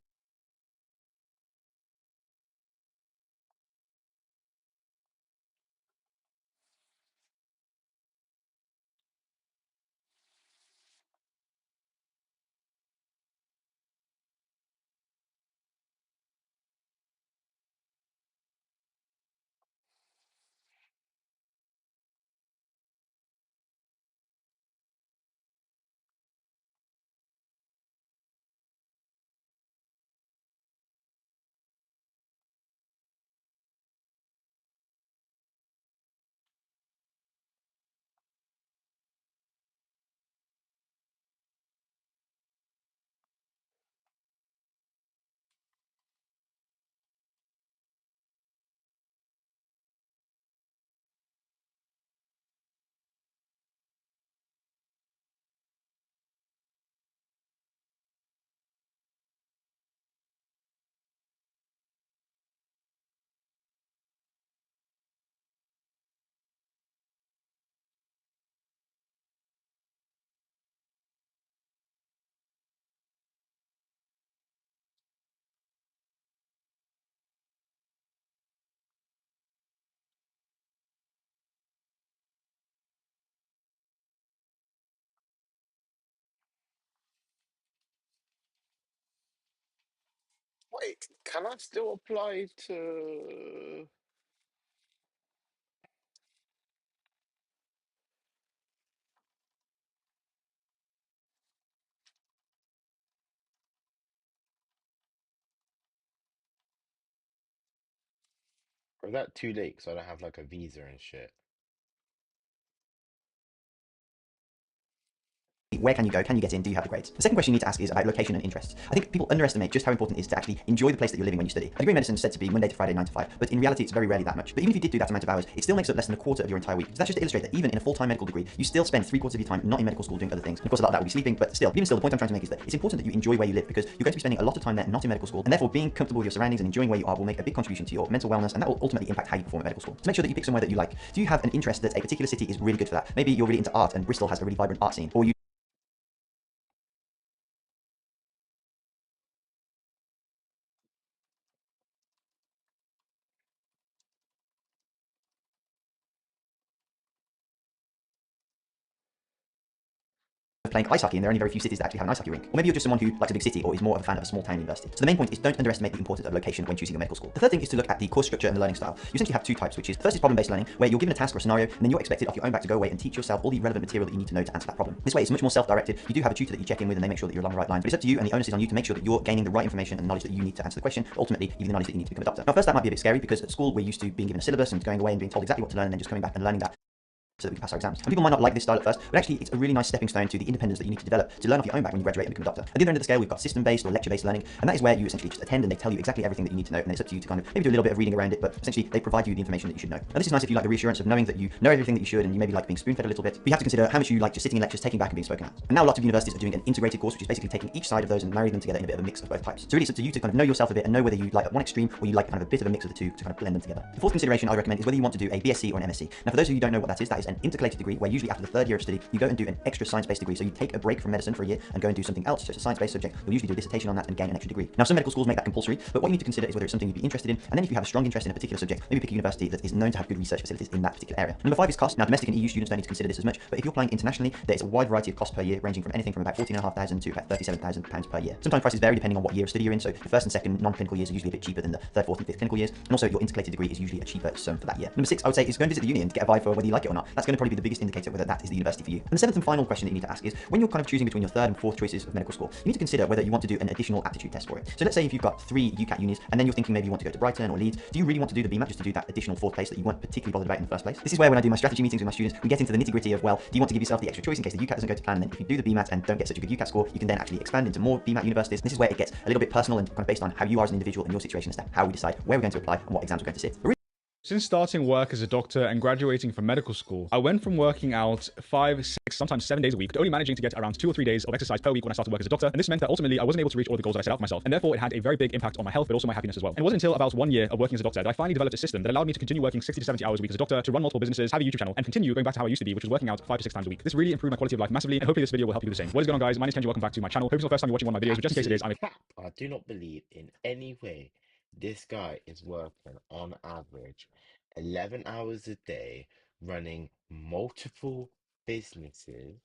Wait, can I still apply to? Or is that too late? So I don't have like a visa and shit. where can you go? Can you get in? Do you have the grades? The second question you need to ask is about location and interests. I think people underestimate just how important it is to actually enjoy the place that you're living when you study. A degree in medicine is said to be Monday to Friday, 9 to 5, but in reality, it's very rarely that much. But even if you did do that amount of hours, it still makes up less than a quarter of your entire week. So that's just to illustrate that even in a full-time medical degree, you still spend 3/4 of your time not in medical school doing other things. And of course, a lot of that will be sleeping, but still, even still, the point I'm trying to make is that it's important that you enjoy where you live because you're going to be spending a lot of time there, not in medical school, and therefore being comfortable with your surroundings and enjoying where you are will make a big contribution to your mental wellness, and that will ultimately impact how you perform at medical school. So make sure that you pick somewhere that you like. Do you have an interest that a particular city is really good for that? Maybe you're really into art and Bristol has a really vibrant art scene, or you playing ice hockey and there are only very few cities that actually have an ice hockey rink. Or maybe you're just someone who likes a big city or is more of a fan of a small town university. So the main point is don't underestimate the importance of location when choosing a medical school. The third thing is to look at the course structure and the learning style. You essentially have two types, which is first is problem-based learning, where you're given a task or a scenario and then you're expected off your own back to go away and teach yourself all the relevant material that you need to know to answer that problem. This way it's much more self-directed. You do have a tutor that you check in with and they make sure that you're along the right lines, but it's up to you and the onus is on you to make sure that you're gaining the right information and knowledge that you need to answer the question, but ultimately even the knowledge that you need to become a doctor. Now first that might be a bit scary because at school we're used to being given a syllabus and going away and being told exactly what to learn and then just coming back and learning that so that we can pass our exams. And people might not like this style at first, but actually it's a really nice stepping stone to the independence that you need to develop to learn off your own back when you graduate and become a doctor. At the other end of the scale, we've got system-based or lecture-based learning, and that is where you essentially just attend and they tell you exactly everything that you need to know, and it's up to you to kind of maybe do a little bit of reading around it, but essentially they provide you the information that you should know. Now this is nice if you like the reassurance of knowing that you know everything that you should, and you maybe like being spoon-fed a little bit, but you have to consider how much you like just sitting in lectures, taking back and being spoken at. And now lots of universities are doing an integrated course, which is basically taking each side of those and marrying them together in a bit of a mix of both types. So really it's up to you to kind of know yourself a bit and know whether you like one extreme or you like kind of a bit of a mix of the two to kind of blend them together. The fourth consideration I recommend is whether you want to do a BSc or an MSc. Now for those of you who don't know what that is an intercalated degree where usually after the third year of study you go and do an extra science-based degree. So you take a break from medicine for a year and go and do something else. So it's a science-based subject. You'll usually do a dissertation on that and gain an extra degree. Now some medical schools make that compulsory, but what you need to consider is whether it's something you'd be interested in, and then if you have a strong interest in a particular subject, maybe pick a university that is known to have good research facilities in that particular area. Number 5 is cost. Now domestic and EU students don't need to consider this as much, but if you're applying internationally, there is a wide variety of costs per year, ranging from anything from about £14,500 to about £37,000 per year. Sometimes prices vary depending on what year of study you're in, so the first and second non-clinical years are usually a bit cheaper than the third, fourth and fifth clinical years, and also your intercalated degree is usually a cheaper sum for that year. Number 6, I would say, is go and visit the uni and get a vibe for whether you like it or not. That's going to probably be the biggest indicator whether that is the university for you. And the seventh and final question that you need to ask is, when you're kind of choosing between your third and fourth choices of medical school, you need to consider whether you want to do an additional aptitude test for it. So let's say if you've got 3 UCAT unis and then you're thinking maybe you want to go to Brighton or Leeds, do you really want to do the BMAT just to do that additional fourth place that you weren't particularly bothered about in the first place? This is where when I do my strategy meetings with my students, we get into the nitty-gritty of, well, do you want to give yourself the extra choice in case the UCAT doesn't go to plan, and then if you do the BMAT and don't get such a good UCAT score, you can then actually expand into more BMAT universities. This is where it gets a little bit personal and kind of based on how you are as an individual and your situation as to how we decide where we're going to apply and what exams we're going to sit. Since starting work as a doctor and graduating from medical school, I went from working out 5, 6, sometimes 7 days a week to only managing to get around 2 or 3 days of exercise per week when I started work as a doctor. And this meant that ultimately I wasn't able to reach all the goals that I set out for myself, and therefore it had a very big impact on my health, but also my happiness as well. And it wasn't until about 1 year of working as a doctor that I finally developed a system that allowed me to continue working 60 to 70 hours a week as a doctor, to run multiple businesses, have a YouTube channel, and continue going back to how I used to be, which was working out 5 to 6 times a week. This really improved my quality of life massively, and hopefully this video will help you do the same. What is going on, guys? My name is Kenji. Welcome back to my channel. Hope it's not the first time you're watching one of my videos, but just in case it is, I do not believe in any way this guy is working on average 11 hours a day, running multiple businesses.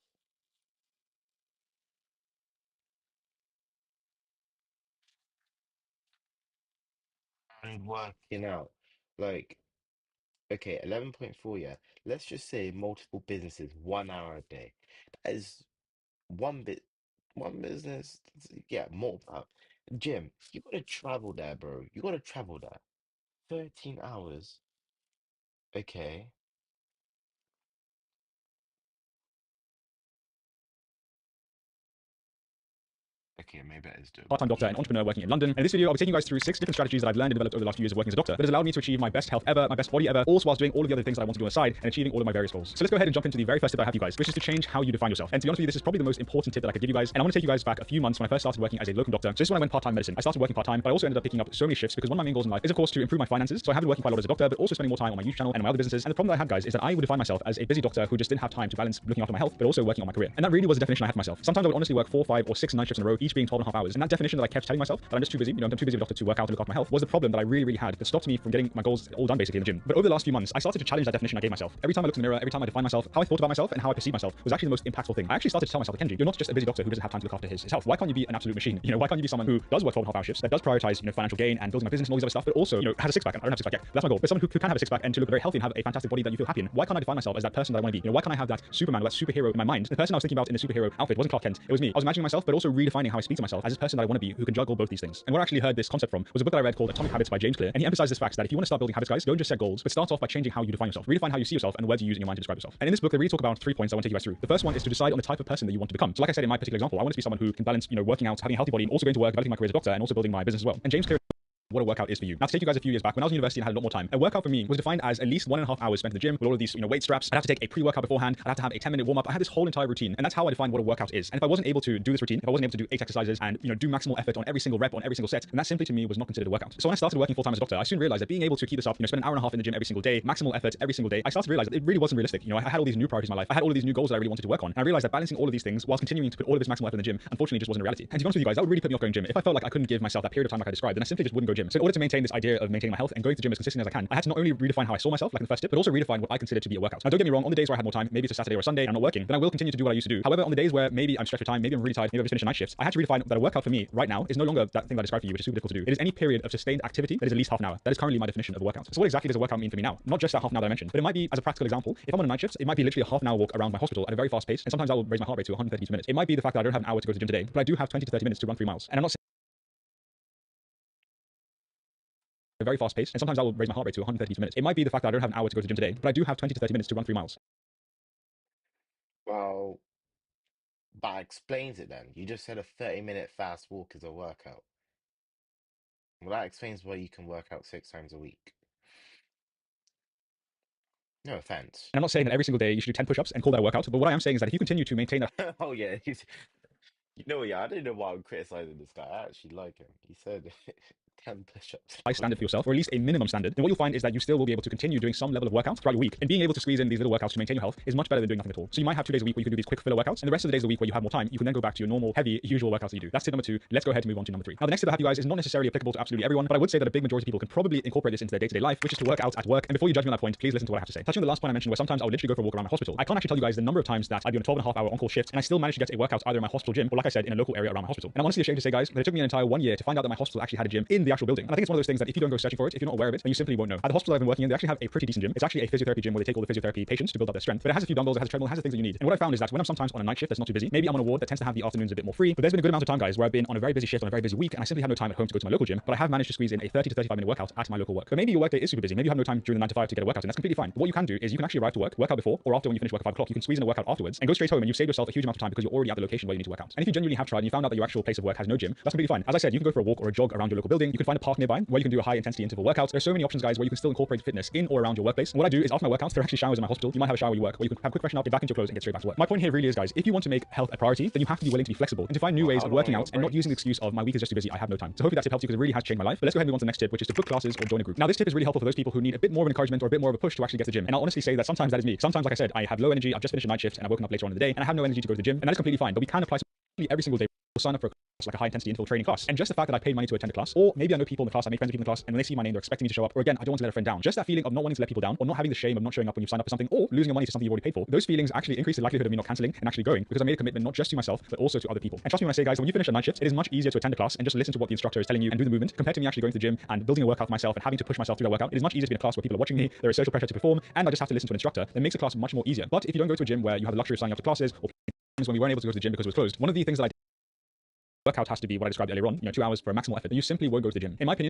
And working out. Like, okay, 11.4, yeah. Let's just say multiple businesses, 1 hour a day. That is one business, yeah, more. Jim, you gotta travel there, bro. You gotta travel there. 13 hours. Okay. Okay, maybe that is doable. part-time doctor and entrepreneur working in London. And in this video, I'll be taking you guys through 6 different strategies that I've learned and developed over the last few years of working as a doctor that has allowed me to achieve my best health ever, my best body ever, all whilst doing all of the other things that I want to do on the side and achieving all of my various goals. So let's go ahead and jump into the very first tip that I have for you guys, which is to change how you define yourself. And to be honest with you, this is probably the most important tip that I could give you guys. And I want to take you guys back a few months when I first started working as a locum doctor. So this is when I went part-time medicine. I started working part-time, but I also ended up picking up so many shifts because one of my main goals in life is, of course, to improve my finances. So I have been working quite a lot as a doctor, but also spending more time on my YouTube channel and my other businesses. And the problem that I had, guys, is that I would define myself as a busy doctor who just didn't have time to balance looking after my health, but also working on my career. And that really was the definition I had for myself. Sometimes I would honestly work 4, 5, or 6 night shifts in a row, each being 12.5 hours. And that definition that I kept telling myself that I'm just too busy, I'm too busy of a doctor to work out and look after my health, was the problem that I really had that stopped me from getting my goals all done basically in the gym. But over the last few months, I started to challenge that definition I gave myself. Every time I looked in the mirror, every time I defined myself, how I thought about myself and how I perceived myself was actually the most impactful thing. I actually started to tell myself, Kenji, you're not just a busy doctor who doesn't have time to look after his health. Why can't you be an absolute machine? Why can't you be someone who does work 12.5 hour shifts, that does prioritize, financial gain and building my business and all these other stuff, but also, has a six pack? And I don't have a six pack yet. That's my goal. But someone who can have a six pack and to look very healthy and have a fantastic body that you feel happy in. Why can't I define myself as that person that I want to be? Why can't I have that Superman or that superhero in my mind? The person I was thinking about in the superhero outfit wasn't Clark Kent. It was me. I was imagining myself, but also redefining how I speak to myself as this person that I want to be who can juggle both these things. And what I actually heard this concept from was a book that I read called Atomic Habits by James Clear. And he emphasized this fact that if you want to start building habits, guys, don't just set goals, but start off by changing how you define yourself. Redefine how you see yourself and the words you use in your mind to describe yourself. And in this book, they really talk about 3 points I want to take you guys through. The first one is to decide on the type of person that you want to become. So like I said in my particular example, I want to be someone who can balance, working out, having a healthy body, also going to work, developing my career as a doctor, and also building my business as well. And James Clear, what a workout is for you. Now, to take you guys a few years back, when I was in university and had a lot more time, a workout for me was defined as at least 1.5 hours spent in the gym with all of these, weight straps. I'd have to take a pre-workout beforehand. I'd have to have a 10-minute warm-up. I had this whole entire routine, and that's how I defined what a workout is. And if I wasn't able to do this routine, if I wasn't able to do 8 exercises and, do maximal effort on every single rep, on every single set, then that simply to me was not considered a workout. So when I started working full-time as a doctor, I soon realized that being able to keep this up, spend an hour and a half in the gym every single day, maximal effort every single day, I started to realize that it really wasn't realistic. I had all these new priorities in my life. I had all of these new goals that I really wanted to work on. And I realized that balancing all of these things whilst continuing to put all of this maximal effort in the gym, unfortunately, just wasn't a reality. And to be honest with you guys, that would really put me off going gym. If I felt like I couldn't give myself that period of time like I described, then I simply just wouldn't go gym. So in order to maintain this idea of maintaining my health and going to the gym as consistently as I can, I had to not only redefine how I saw myself, like in the first tip, but also redefine what I consider to be a workout. Now don't get me wrong, on the days where I have more time, maybe it's a Saturday or a Sunday and I'm not working, then I will continue to do what I used to do. However, on the days where maybe I'm stretched for time, maybe I'm really tired, maybe I've just finished a night shift, I had to redefine that a workout for me right now is no longer that thing that I described for you, which is super difficult to do. It is any period of sustained activity that is at least half an hour. That is currently my definition of a workout. So what exactly does a workout mean for me now? Not just that half an hour that I mentioned, but it might be, as a practical example, if I'm on a night shift, it might be literally a half an hour walk around my hospital at a very fast pace, and sometimes I will raise my heart rate to 130 minutes. It might be the fact that I don't have an hour to go to the gym today, but I do have 20 to 30 minutes to run 3 miles. And I'm not a very fast pace, and sometimes I will raise my heart rate to 130 minutes. It might be the fact that I don't have an hour to go to the gym today, but I do have 20 to 30 minutes to run 3 miles. Well, that explains it then. You just said a 30-minute fast walk is a workout. Well, that explains why you can work out 6 times a week. No offense. And I'm not saying that every single day you should do 10 push-ups and call that a workout, but what I am saying is that if you continue to maintain that Oh yeah, you know, yeah, I didn't know why I'm criticizing this guy. I actually like him. He said 10 push-ups. high standard for yourself, or at least a minimum standard, then what you'll find is that you still will be able to continue doing some level of workouts throughout your week. And being able to squeeze in these little workouts to maintain your health is much better than doing nothing at all. So you might have 2 days a week where you can do these quick filler workouts, and the rest of the days of the week where you have more time, you can then go back to your normal, heavy, usual workouts that you do. That's tip number 2. Let's go ahead and move on to number 3. Now, the next tip I have, you guys, is not necessarily applicable to absolutely everyone, but I would say that a big majority of people can probably incorporate this into their day-to-day life, which is to work out at work. And before you judge me on that point, please listen to what I have to say. Touching on the last point I mentioned, where sometimes I would literally go for a walk around my hospital, I can't actually tell you guys the number of times that I'd be on a 12.5-hour on-call shift, and I still managed to get a workout either in my hospital gym or, like I said, in a local area around my hospital. And I'm honestly ashamed to say, guys, that it took me an entire 1 year to find out that my hospital actually had a gym in the actual building. And I think it's one of those things that if you don't go searching for it, if you're not aware of it, then you simply won't know. At the hospital I've been working in, they actually have a pretty decent gym. It's actually a physiotherapy gym where they take all the physiotherapy patients to build up their strength. But it has a few dumbbells, it has a treadmill, it has the things that you need. And what I found is that when I'm sometimes on a night shift that's not too busy, maybe I'm on a ward that tends to have the afternoons a bit more free. But there's been a good amount of time, guys, where I've been on a very busy shift on a very busy week, and I simply have no time at home to go to my local gym. But I have managed to squeeze in a 30 to 35-minute workout at my local work. But maybe your workday is super busy. Maybe you have no time during the 9 to 5 to get a workout, and that's completely fine. But what you can do is you can actually arrive to work out before or after when you finish work at 5 o'clock. You can squeeze in a workout afterwards and go straight home, and you've saved yourself a huge amount of time because you're already at the location where you need to work out. And if you genuinely have tried and you found out that your actual place of work has no gym, that's completely fine. As I said, you can go for a walk or a jog around your local building. You can find a park nearby where you can do a high intensity interval workout. There's so many options, guys, where you can still incorporate fitness in or around your workplace. And what I do is after my workouts, there are actually showers in my hospital. You might have a shower where you work, where you can have a quick freshen up, get back into your clothes, and get straight back to work. My point here really is, guys, if you want to make health a priority, then you have to be willing to be flexible and to find new ways of working out and not using the excuse of my week is just too busy, I have no time. So hopefully that tip helps you because it really has changed my life. But let's go ahead and move on to the next tip, which is to book classes or join a group. Now, this tip is really helpful for those people who need a bit more of an encouragement or a bit more of a push to actually get to the gym. And I'll honestly say that sometimes that is me. Sometimes, like I said, I have low energy, I've just finished a night shift and I've woken up later on in the day and I have no energy to go to the gym, and that is completely fine. But we can apply every single day. Sign up for a class, like a high intensity interval training class. And just the fact that I paid money to attend a class, or maybe I know people in the class, I make friends with people in the class, and when they see my name, they're expecting me to show up, or again, I don't want to let a friend down. Just that feeling of not wanting to let people down, or not having the shame of not showing up when you've signed up for something, or losing your money to something you've already paid for. Those feelings actually increase the likelihood of me not cancelling and actually going because I made a commitment not just to myself, but also to other people. And trust me when I say, guys, when you finish a night shift, it is much easier to attend a class and just listen to what the instructor is telling you and do the movement compared to me actually going to the gym and building a workout for myself and having to push myself through that workout. It is much easier to be in a class where people are watching me, there is social pressure to perform, and I just have to listen to an instructor. That makes a class much more easier. But if you don't go to a gym where you have the luxury of signing up to classes, or when we weren't able to go to the gym because it was closed, one of the things that I workout has to be what I described earlier on, 2 hours for a maximal effort, then you simply won't go to the gym. In my opinion.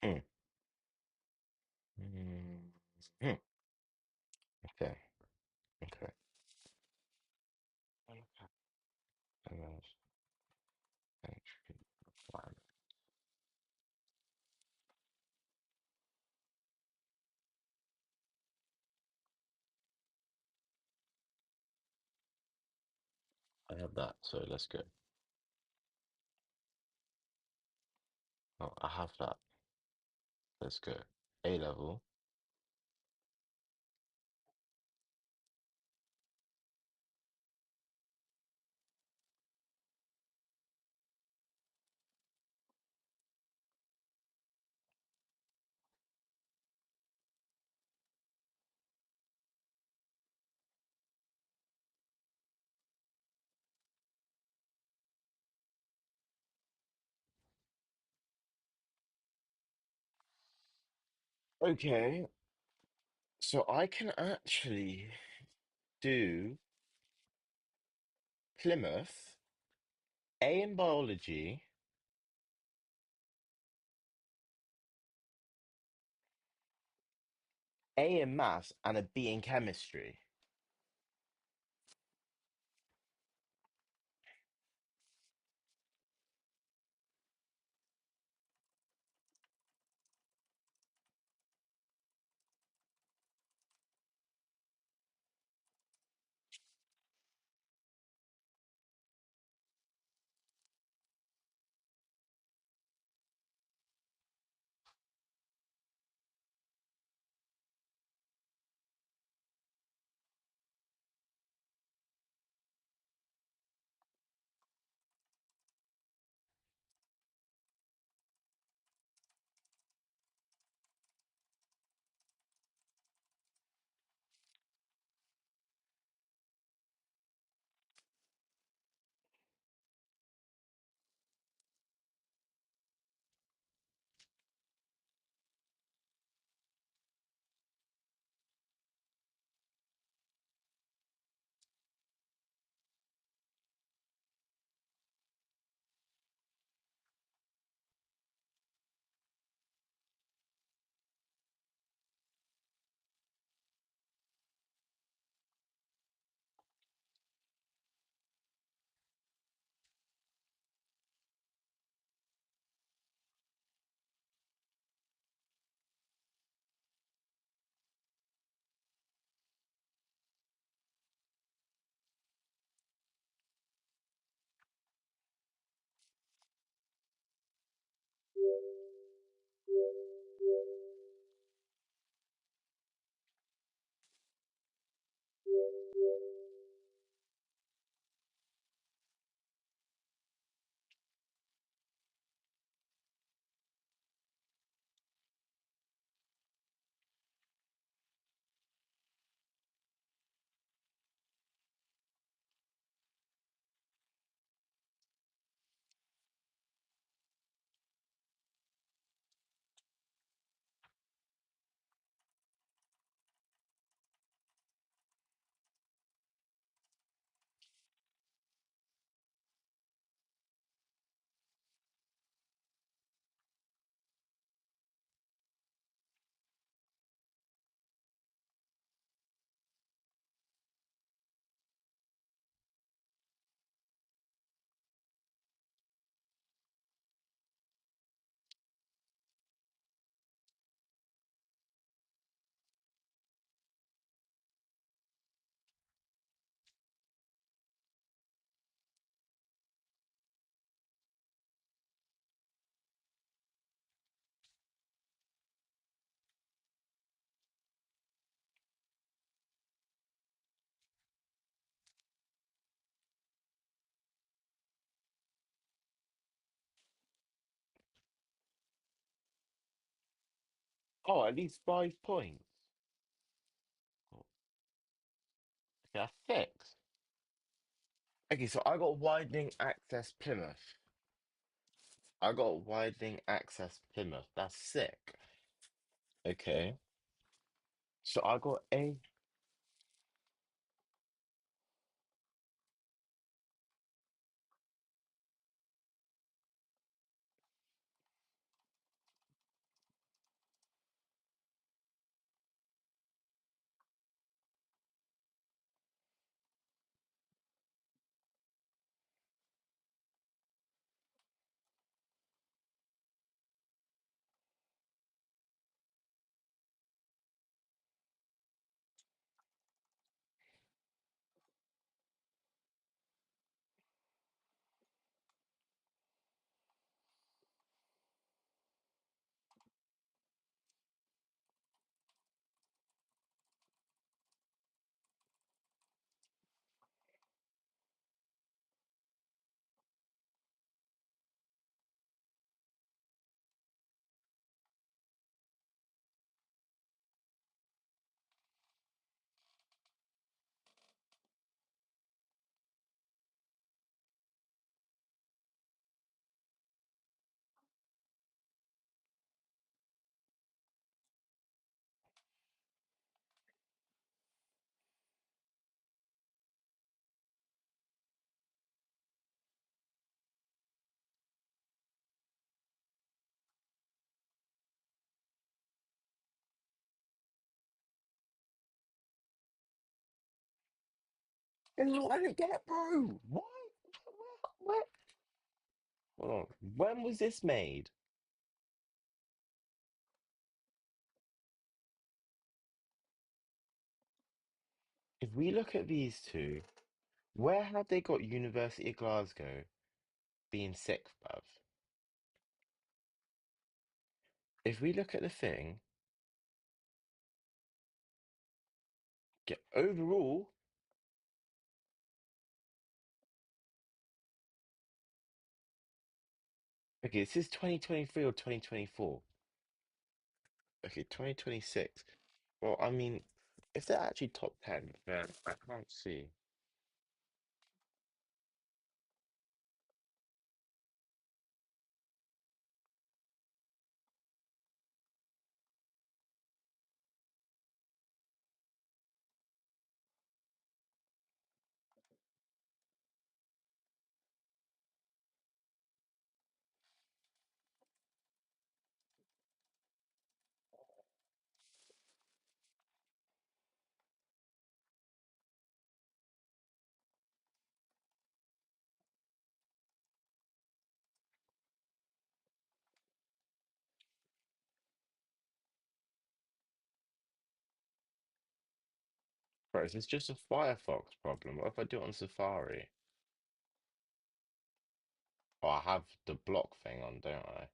Hmm. Hmm. Okay. Okay. I have that, so let's go. Oh, I have that. Let's go. A level. Okay, so I can actually do Plymouth, A in biology, A in maths, and a B in chemistry. Oh, at least 5 points. Oh, okay, that's six. Okay, so I got widening access Plymouth. I got widening access Plymouth. That's sick. Okay. So I got a. No, I didn't get it, bro. Why? Where? Hold on. When was this made? If we look at these two, where have they got University of Glasgow being sixth, bruv? If we look at the thing, get overall. Okay, this is 2023 or 2024. Okay, 2026. Well, I mean, if they're actually top 10, then I can't see. Bro, is this just a Firefox problem? What if I do it on Safari? Oh, I have the block thing on, don't I?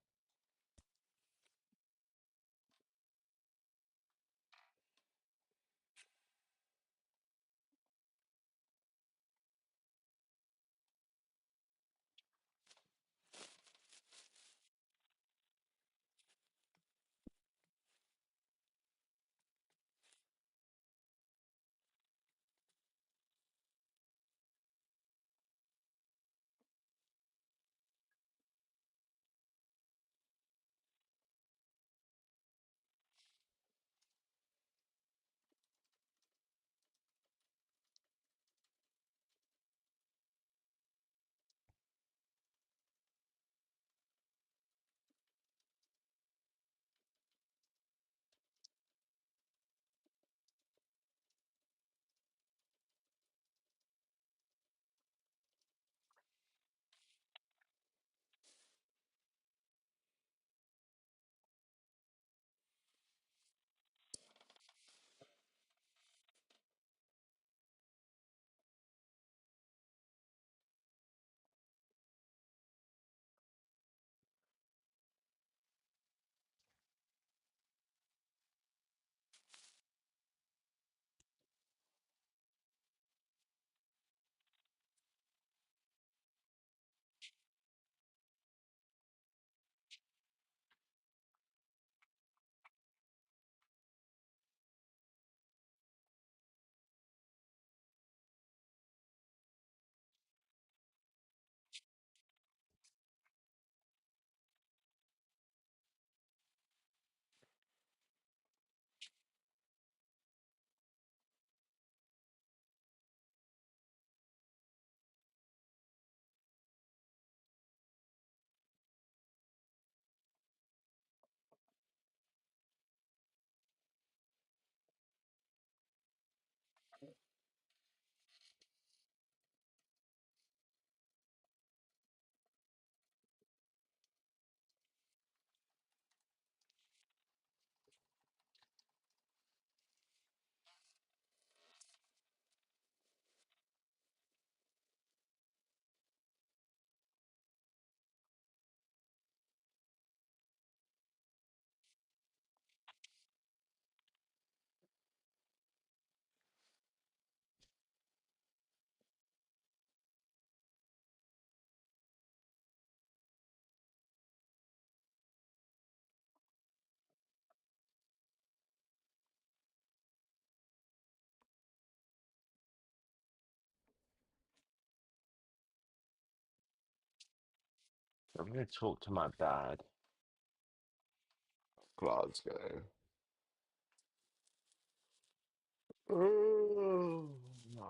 I'm gonna talk to my dad. Glasgow. Oh, no,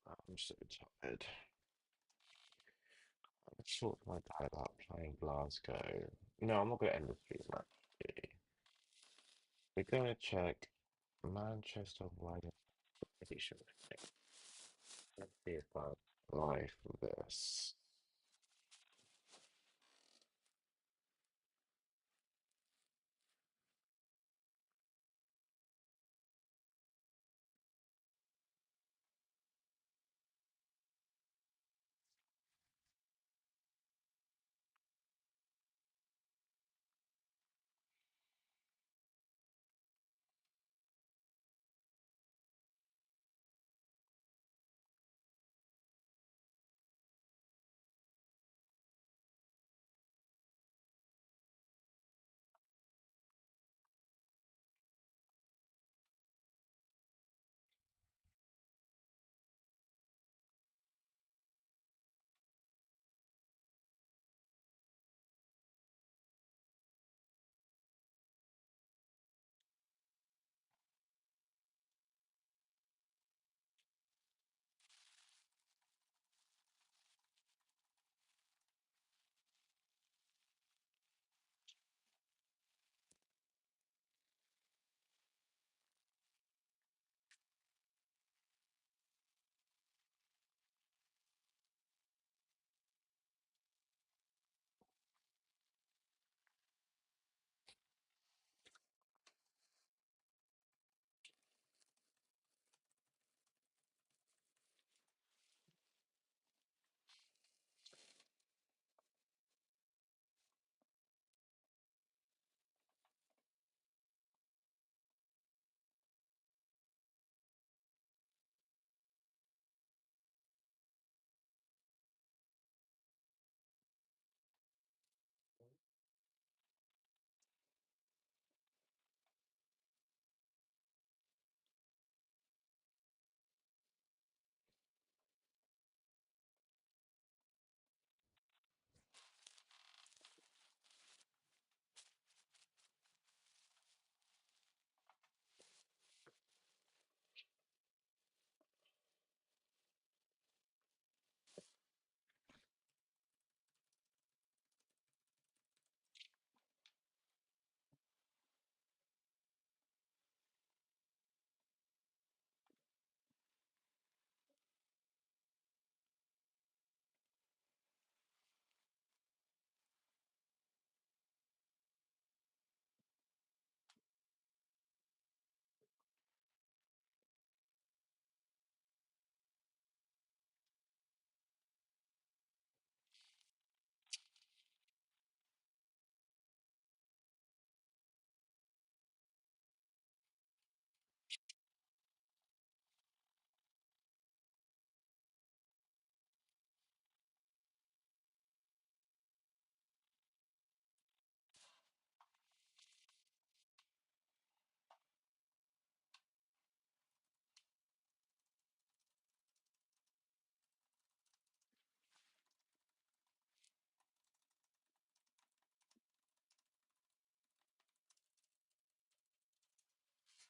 I'm so tired. I'm talk to my dad about playing Glasgow. No, I'm not gonna end the stream actually. We're gonna check Manchester Wigan. Pretty sure. Let's see if I live this.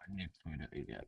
I need to again.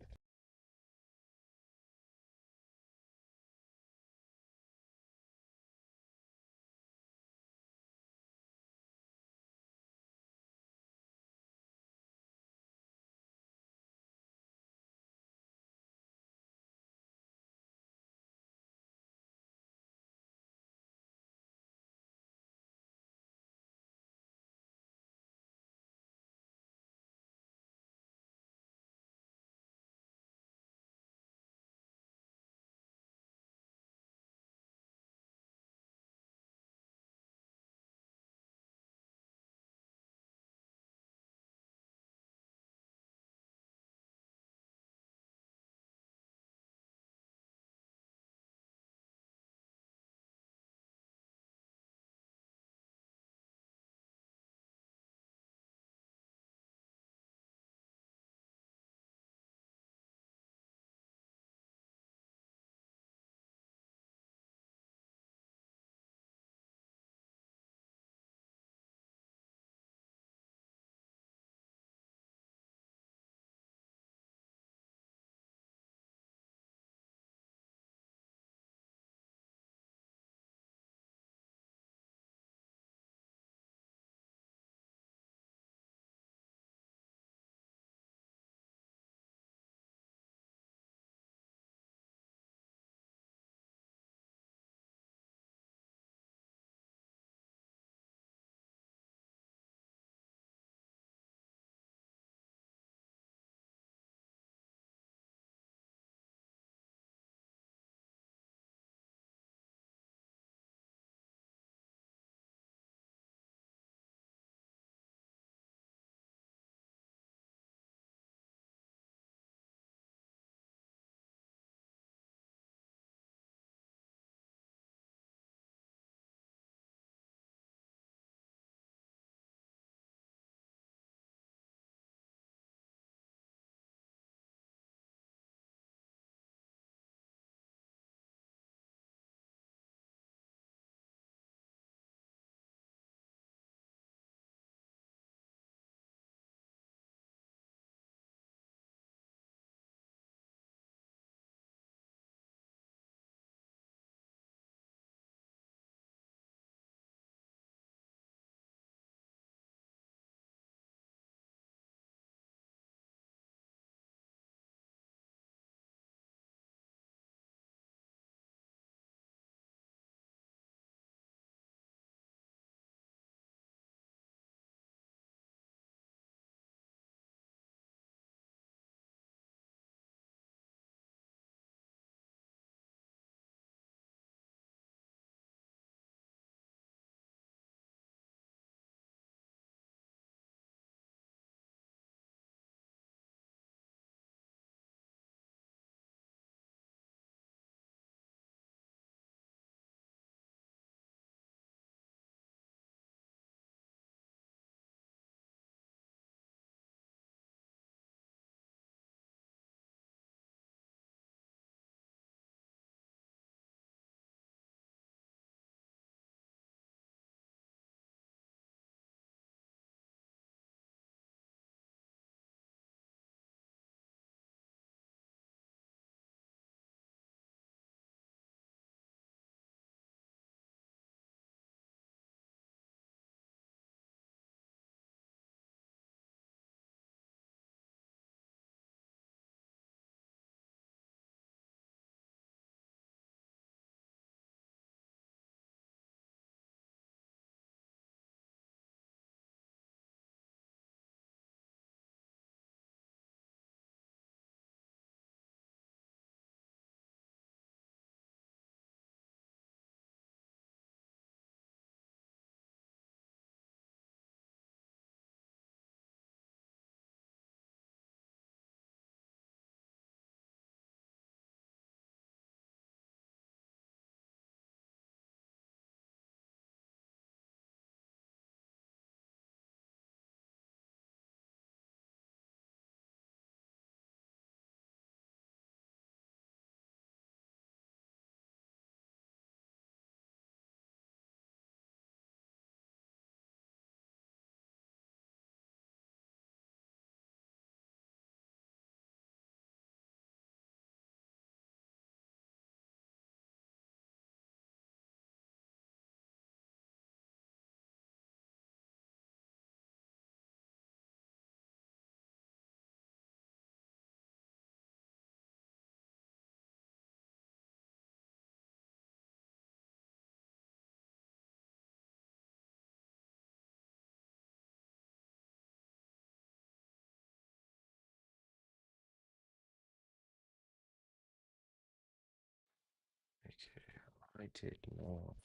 United, no.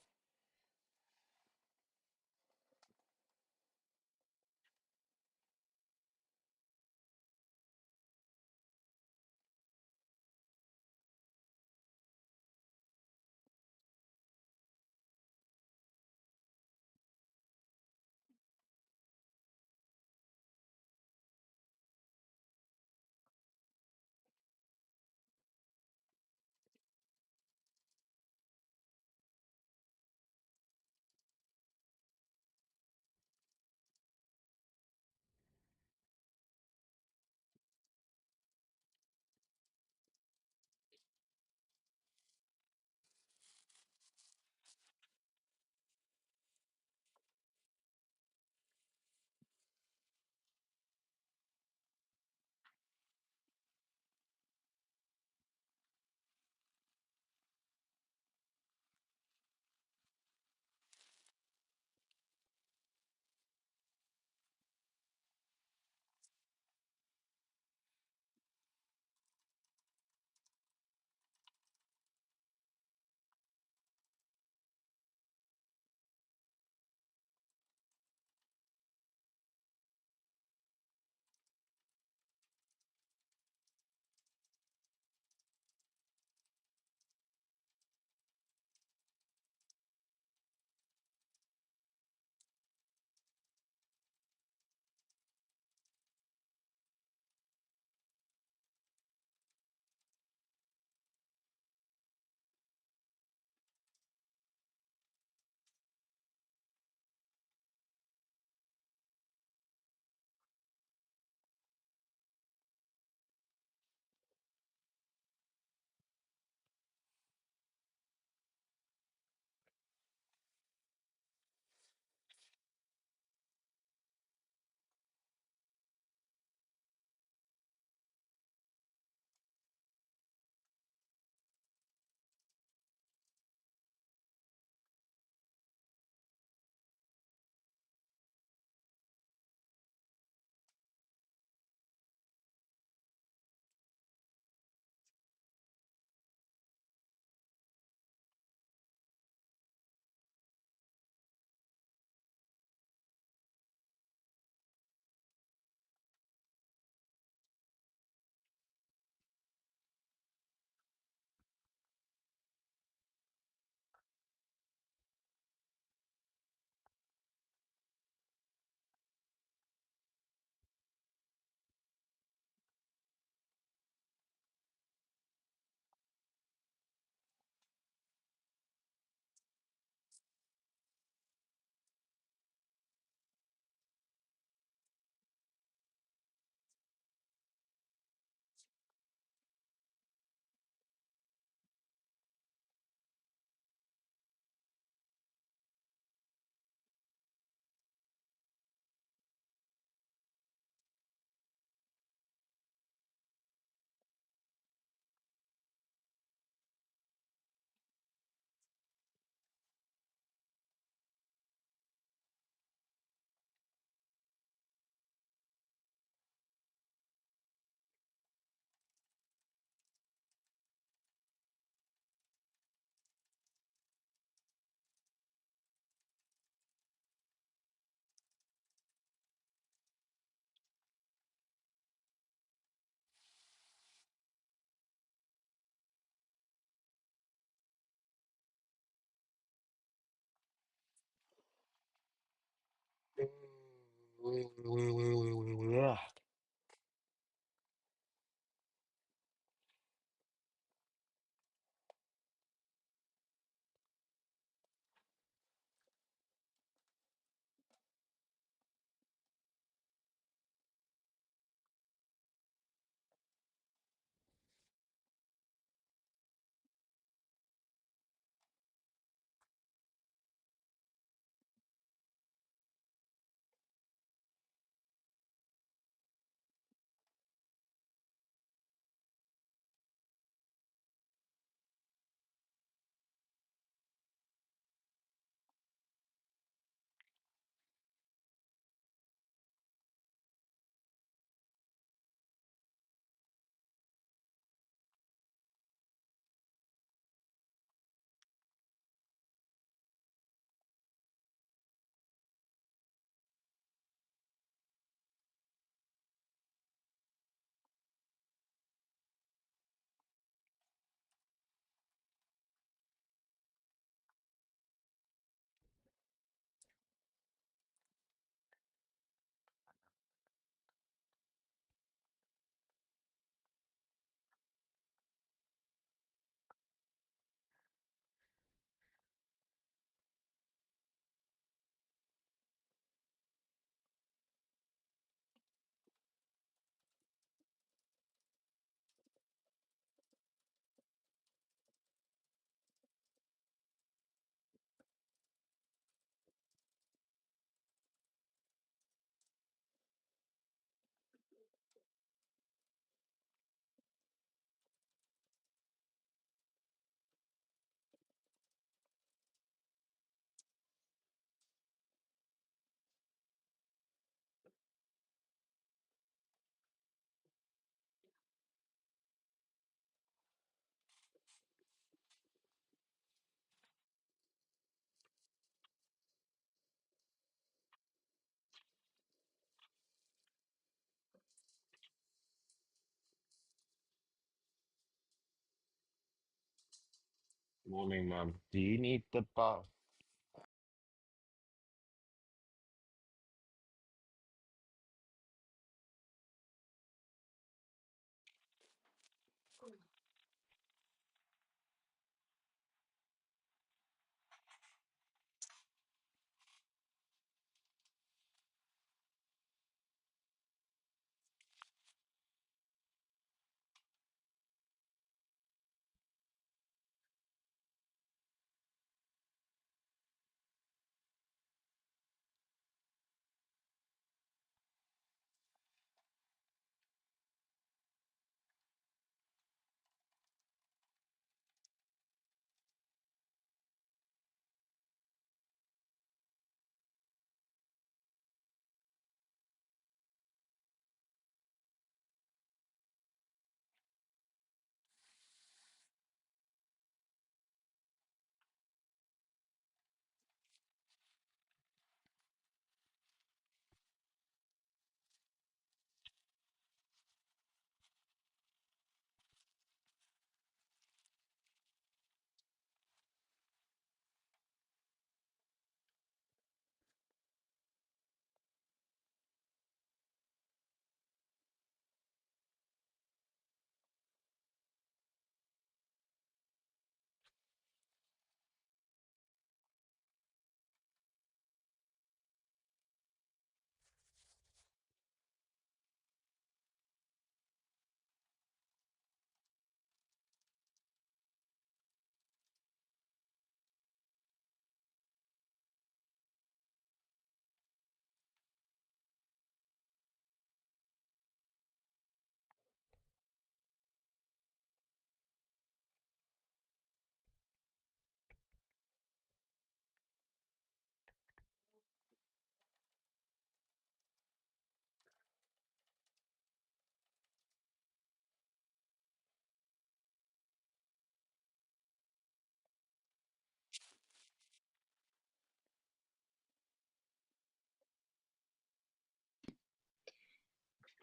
Morning, mum. Do you need the bath?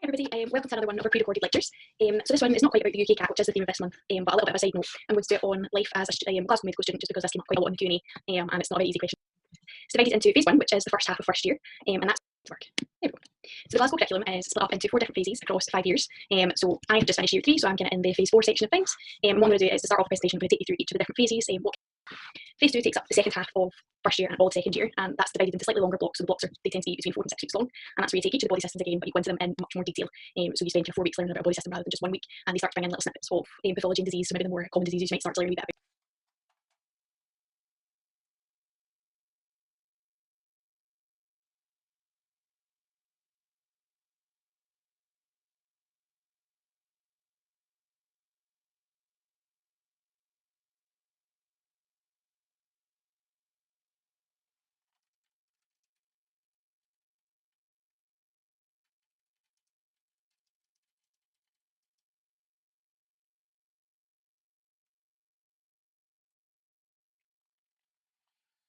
Hey everybody, welcome to another one of our pre-recorded lectures. So this one is not quite about the UK CAT, which is the theme of this month, but a little bit of a side note. I'm going to do it on life as a Glasgow medical student, just because this came up quite a lot in the Q&A, and it's not a very easy question. It's divided into phase one, which is the first half of first year, and that's work. There we go. So the Glasgow curriculum is split up into 4 different phases across 5 years. So I've just finished year 3, so I'm kind of in the phase 4 section of things. What I'm going to do is to start off the presentation, I'm going to take you through each of the different phases. Phase 2 takes up the second half of first year and all second year, and that's divided into slightly longer blocks. So the blocks they tend to be between 4 and 6 weeks long, and that's where you take each of the body systems again, but you go into them in much more detail. So you spend your 4 weeks learning about a body system rather than just 1 week, and they start to bring in little snippets of pathology and disease. So maybe the more common diseases you might start to learn a wee bit about.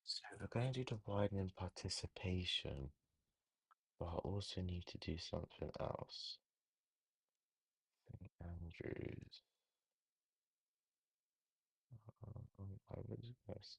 So we're going to do the widening participation, but I also need to do something else. St. Andrews. I was this.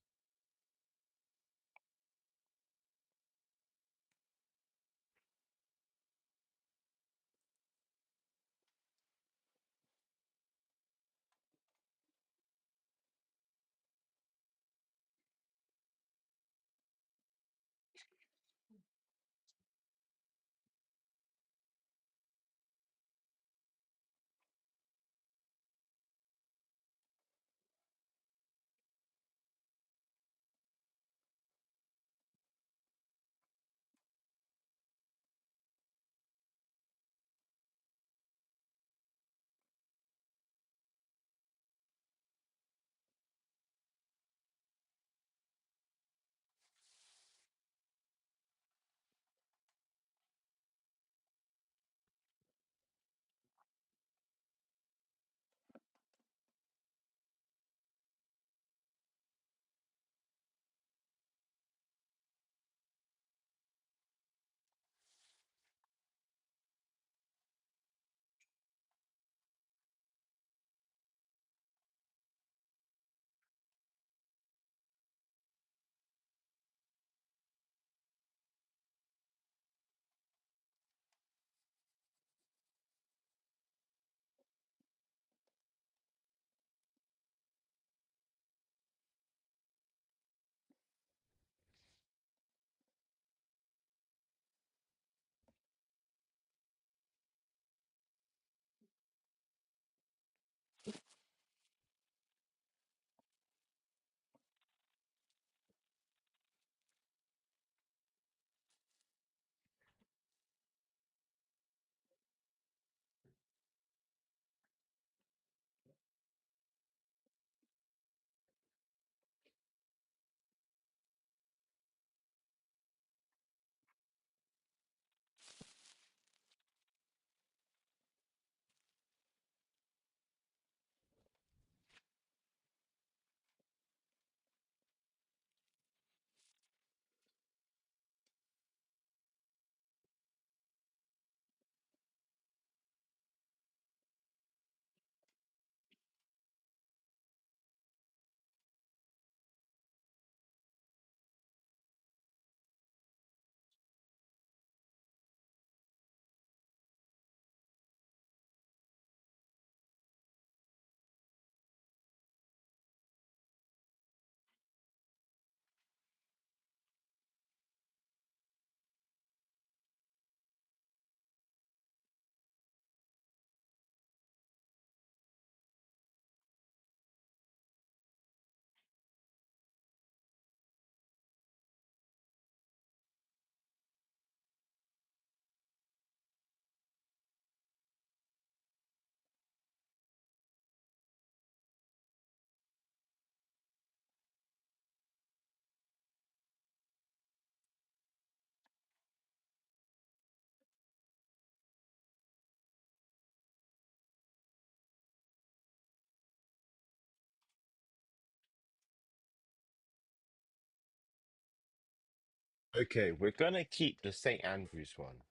Okay, we're gonna keep the St. Andrews one.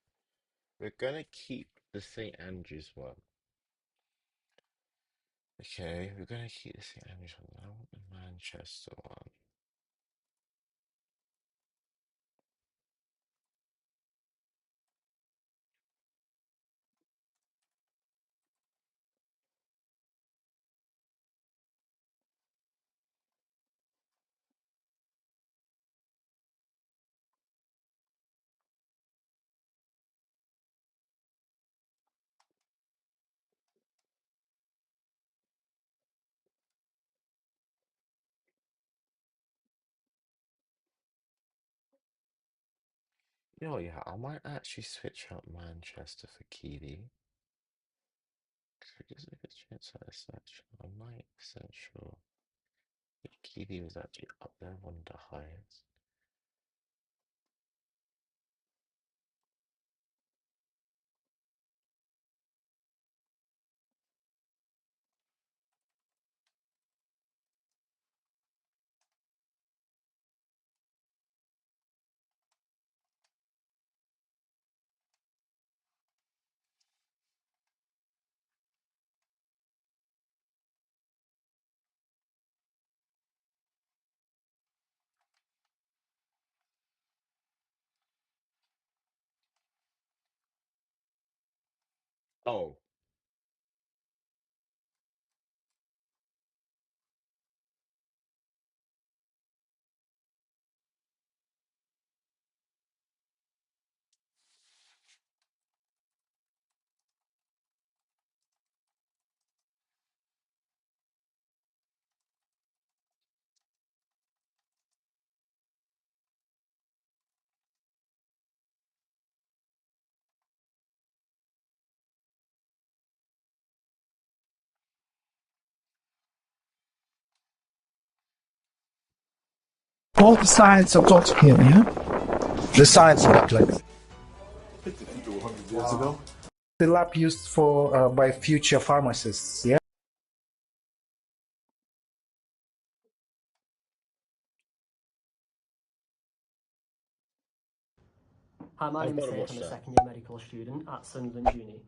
We're gonna keep the St. Andrews one. Okay, we're gonna keep the St. Andrews one. I want the Manchester one. Yo, yeah, I might actually switch out Manchester for Keely. Because if it's chance at a search, I'm 90% sure that Keely was actually up there one of the highest. Oh, All the science of taught him, yeah? The science lab, like years ago. the lab used for by future pharmacists, yeah? Hi, my I've name is got to Sage. watch I'm a that. second year medical student at Sunderland Uni.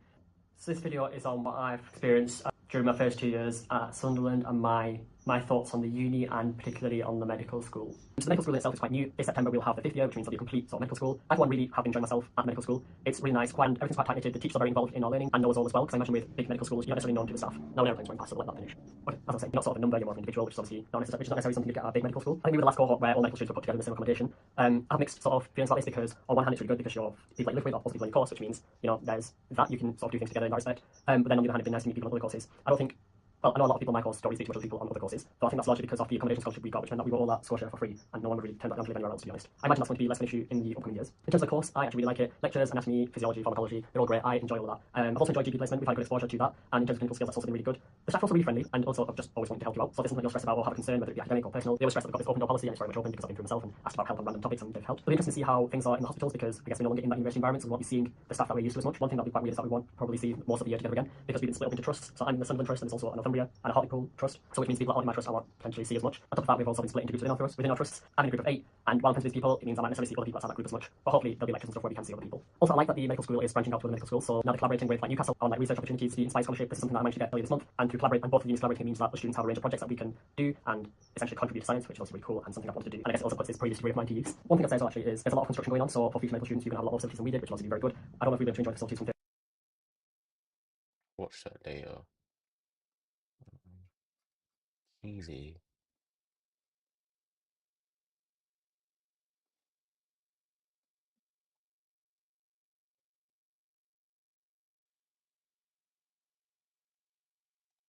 So this video is on what I've experienced during my first 2 years at Sunderland and my thoughts on the uni and particularly on the medical school. So the medical school itself is quite new. This September we'll have the 5th year, which means it'll be a complete sort of medical school. Everyone really have enjoyed myself at medical school. It's really nice, and everything's quite tight-knitted. The teachers are very involved in our learning and know us all as well, because I imagine with big medical schools, you're not necessarily known to the staff. Now an airplane's going past, so let that finish. But as I say, you're not sort of a number, you're more of an individual, which is obviously not necessarily something you get at a big medical school. I think we were the last cohort where all medical students were put together in the same accommodation. I have mixed sort of feelings about this because on one hand it's really good because you're people that you live with or people in your course, which means, you know, there's that you can sort of do things together in that respect. But then on the other hand, it'd be nice to meet people on other courses. I don't think, well, I know a lot of people in my course don't really speak to much other people on other courses, but I think that's largely because of the accommodation scholarship we got, which meant that we were all at Scotia for free, and no one would really turn that down to live anywhere else, to be honest. I imagine that's going to be less of an issue in the upcoming years. In terms of the course, I actually really like it. Lectures, anatomy, physiology, pharmacology, they're all great. I enjoy all that. I've also enjoyed GP placement. We've had good exposure to that, and in terms of clinical skills, that's also been really good. The staff are also really friendly, and also just always wanting to help you out. So if there's something you're stressed about or have a concern, whether it be academic or personal, they always stress that they've got this open door policy, and it's very much open because I've been through myself and asked about help on random topics, and they've helped. It'll be interesting to see how things are in the hospitals because I guess we're no longer in that university environment, so we won't be seeing the staff that we're used to as much. One thing that'll be quite weird is that we won't probably see most of the year together again because we've been split up into trusts. So I'm in the Sunderland Trust, and there's also a Northumbria and a Hartlepool Trust. So which means people out in my trust I won't potentially see as much. On top of that, we've also been split into groups within our trusts. I'm in a group of 8, and while I'm friends with these people, it means I might necessarily see other people outside that group as much. But hopefully there'll be lectures and stuff where we can see other people. Also, I like that the medical school is branching out to other medical schools. So now they're collaborating with like Newcastle on like research opportunities, the Inspire Scholarship. This is something that I managed to get earlier this month, and through collaborate and both of the units collaborating means that the students have a range of projects that we can do and essentially contribute to science, which is also really cool and something I wanted to do. And I guess it also puts this previous degree of mine to use. One thing I'd say as well actually is there's a lot of construction going on, so for future medical students you're gonna have a lot more facilities than we did, which will also be very good. I don't know if we'll be able to enjoy the facilities from Watch that later. Easy.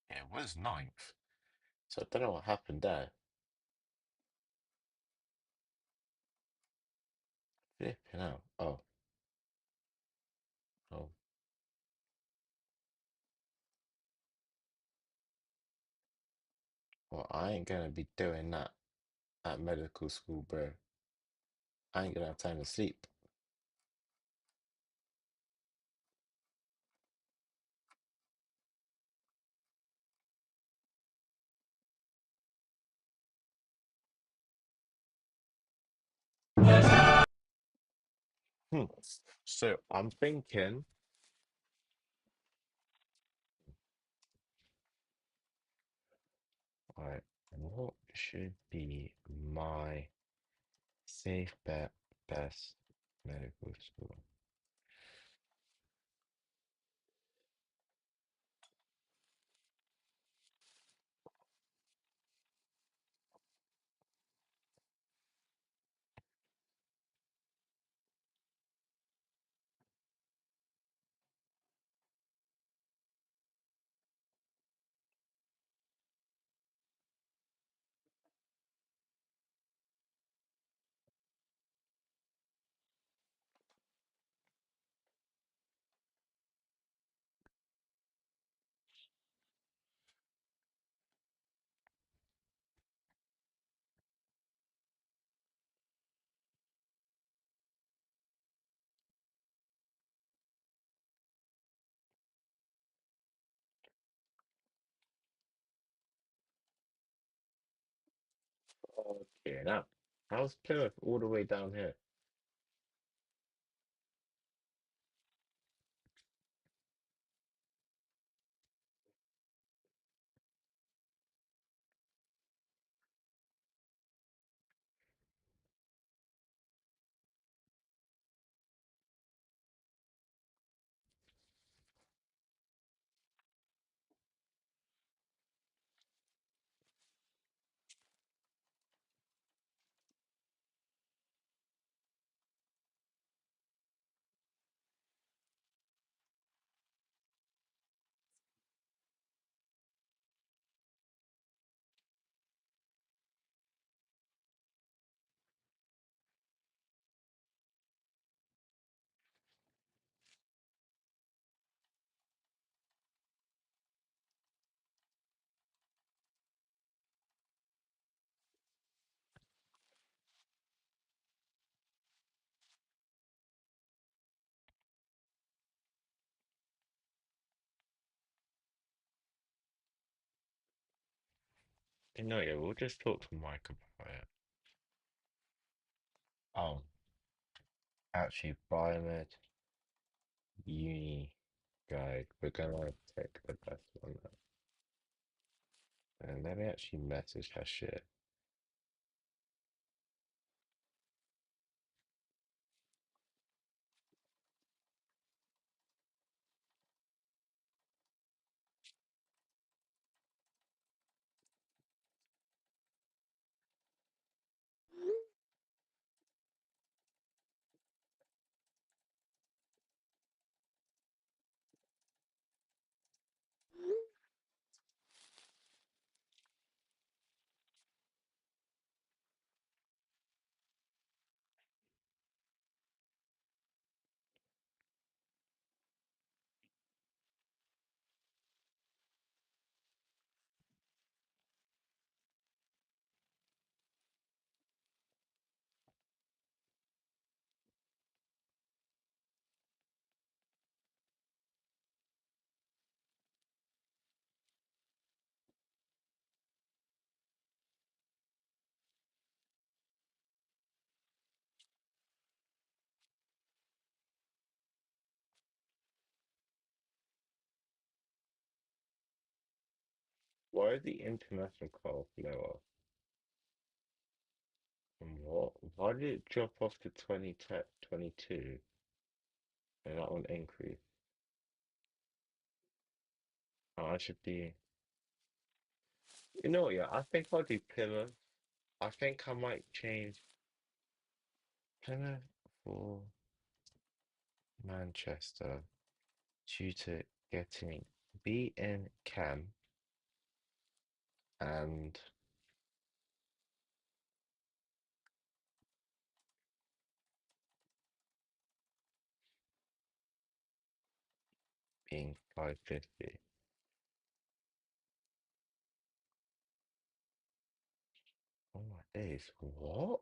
Yeah, it was ninth. So I don't know what happened there. Flipping out. Oh. Oh. Well, I ain't gonna be doing that at medical school, bro. I ain't gonna have time to sleep. So I'm thinking, right, what should be my safe bet best medical school? Okay, now, how's Plymouth all the way down here? You know, yeah, we'll just talk to Mike about it. Oh, actually, Biomed Uni Guide. We're gonna pick the best one now. And let me actually message her shit. Why is the international call lower? And what? Why did it drop off to 22 and that one increase? Oh, I should be. You know, yeah, I think I'll do Plymouth. I think I might change Plymouth for Manchester due to getting B in Cam and being 550. Oh my days, what?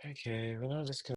Okay, we're not just gonna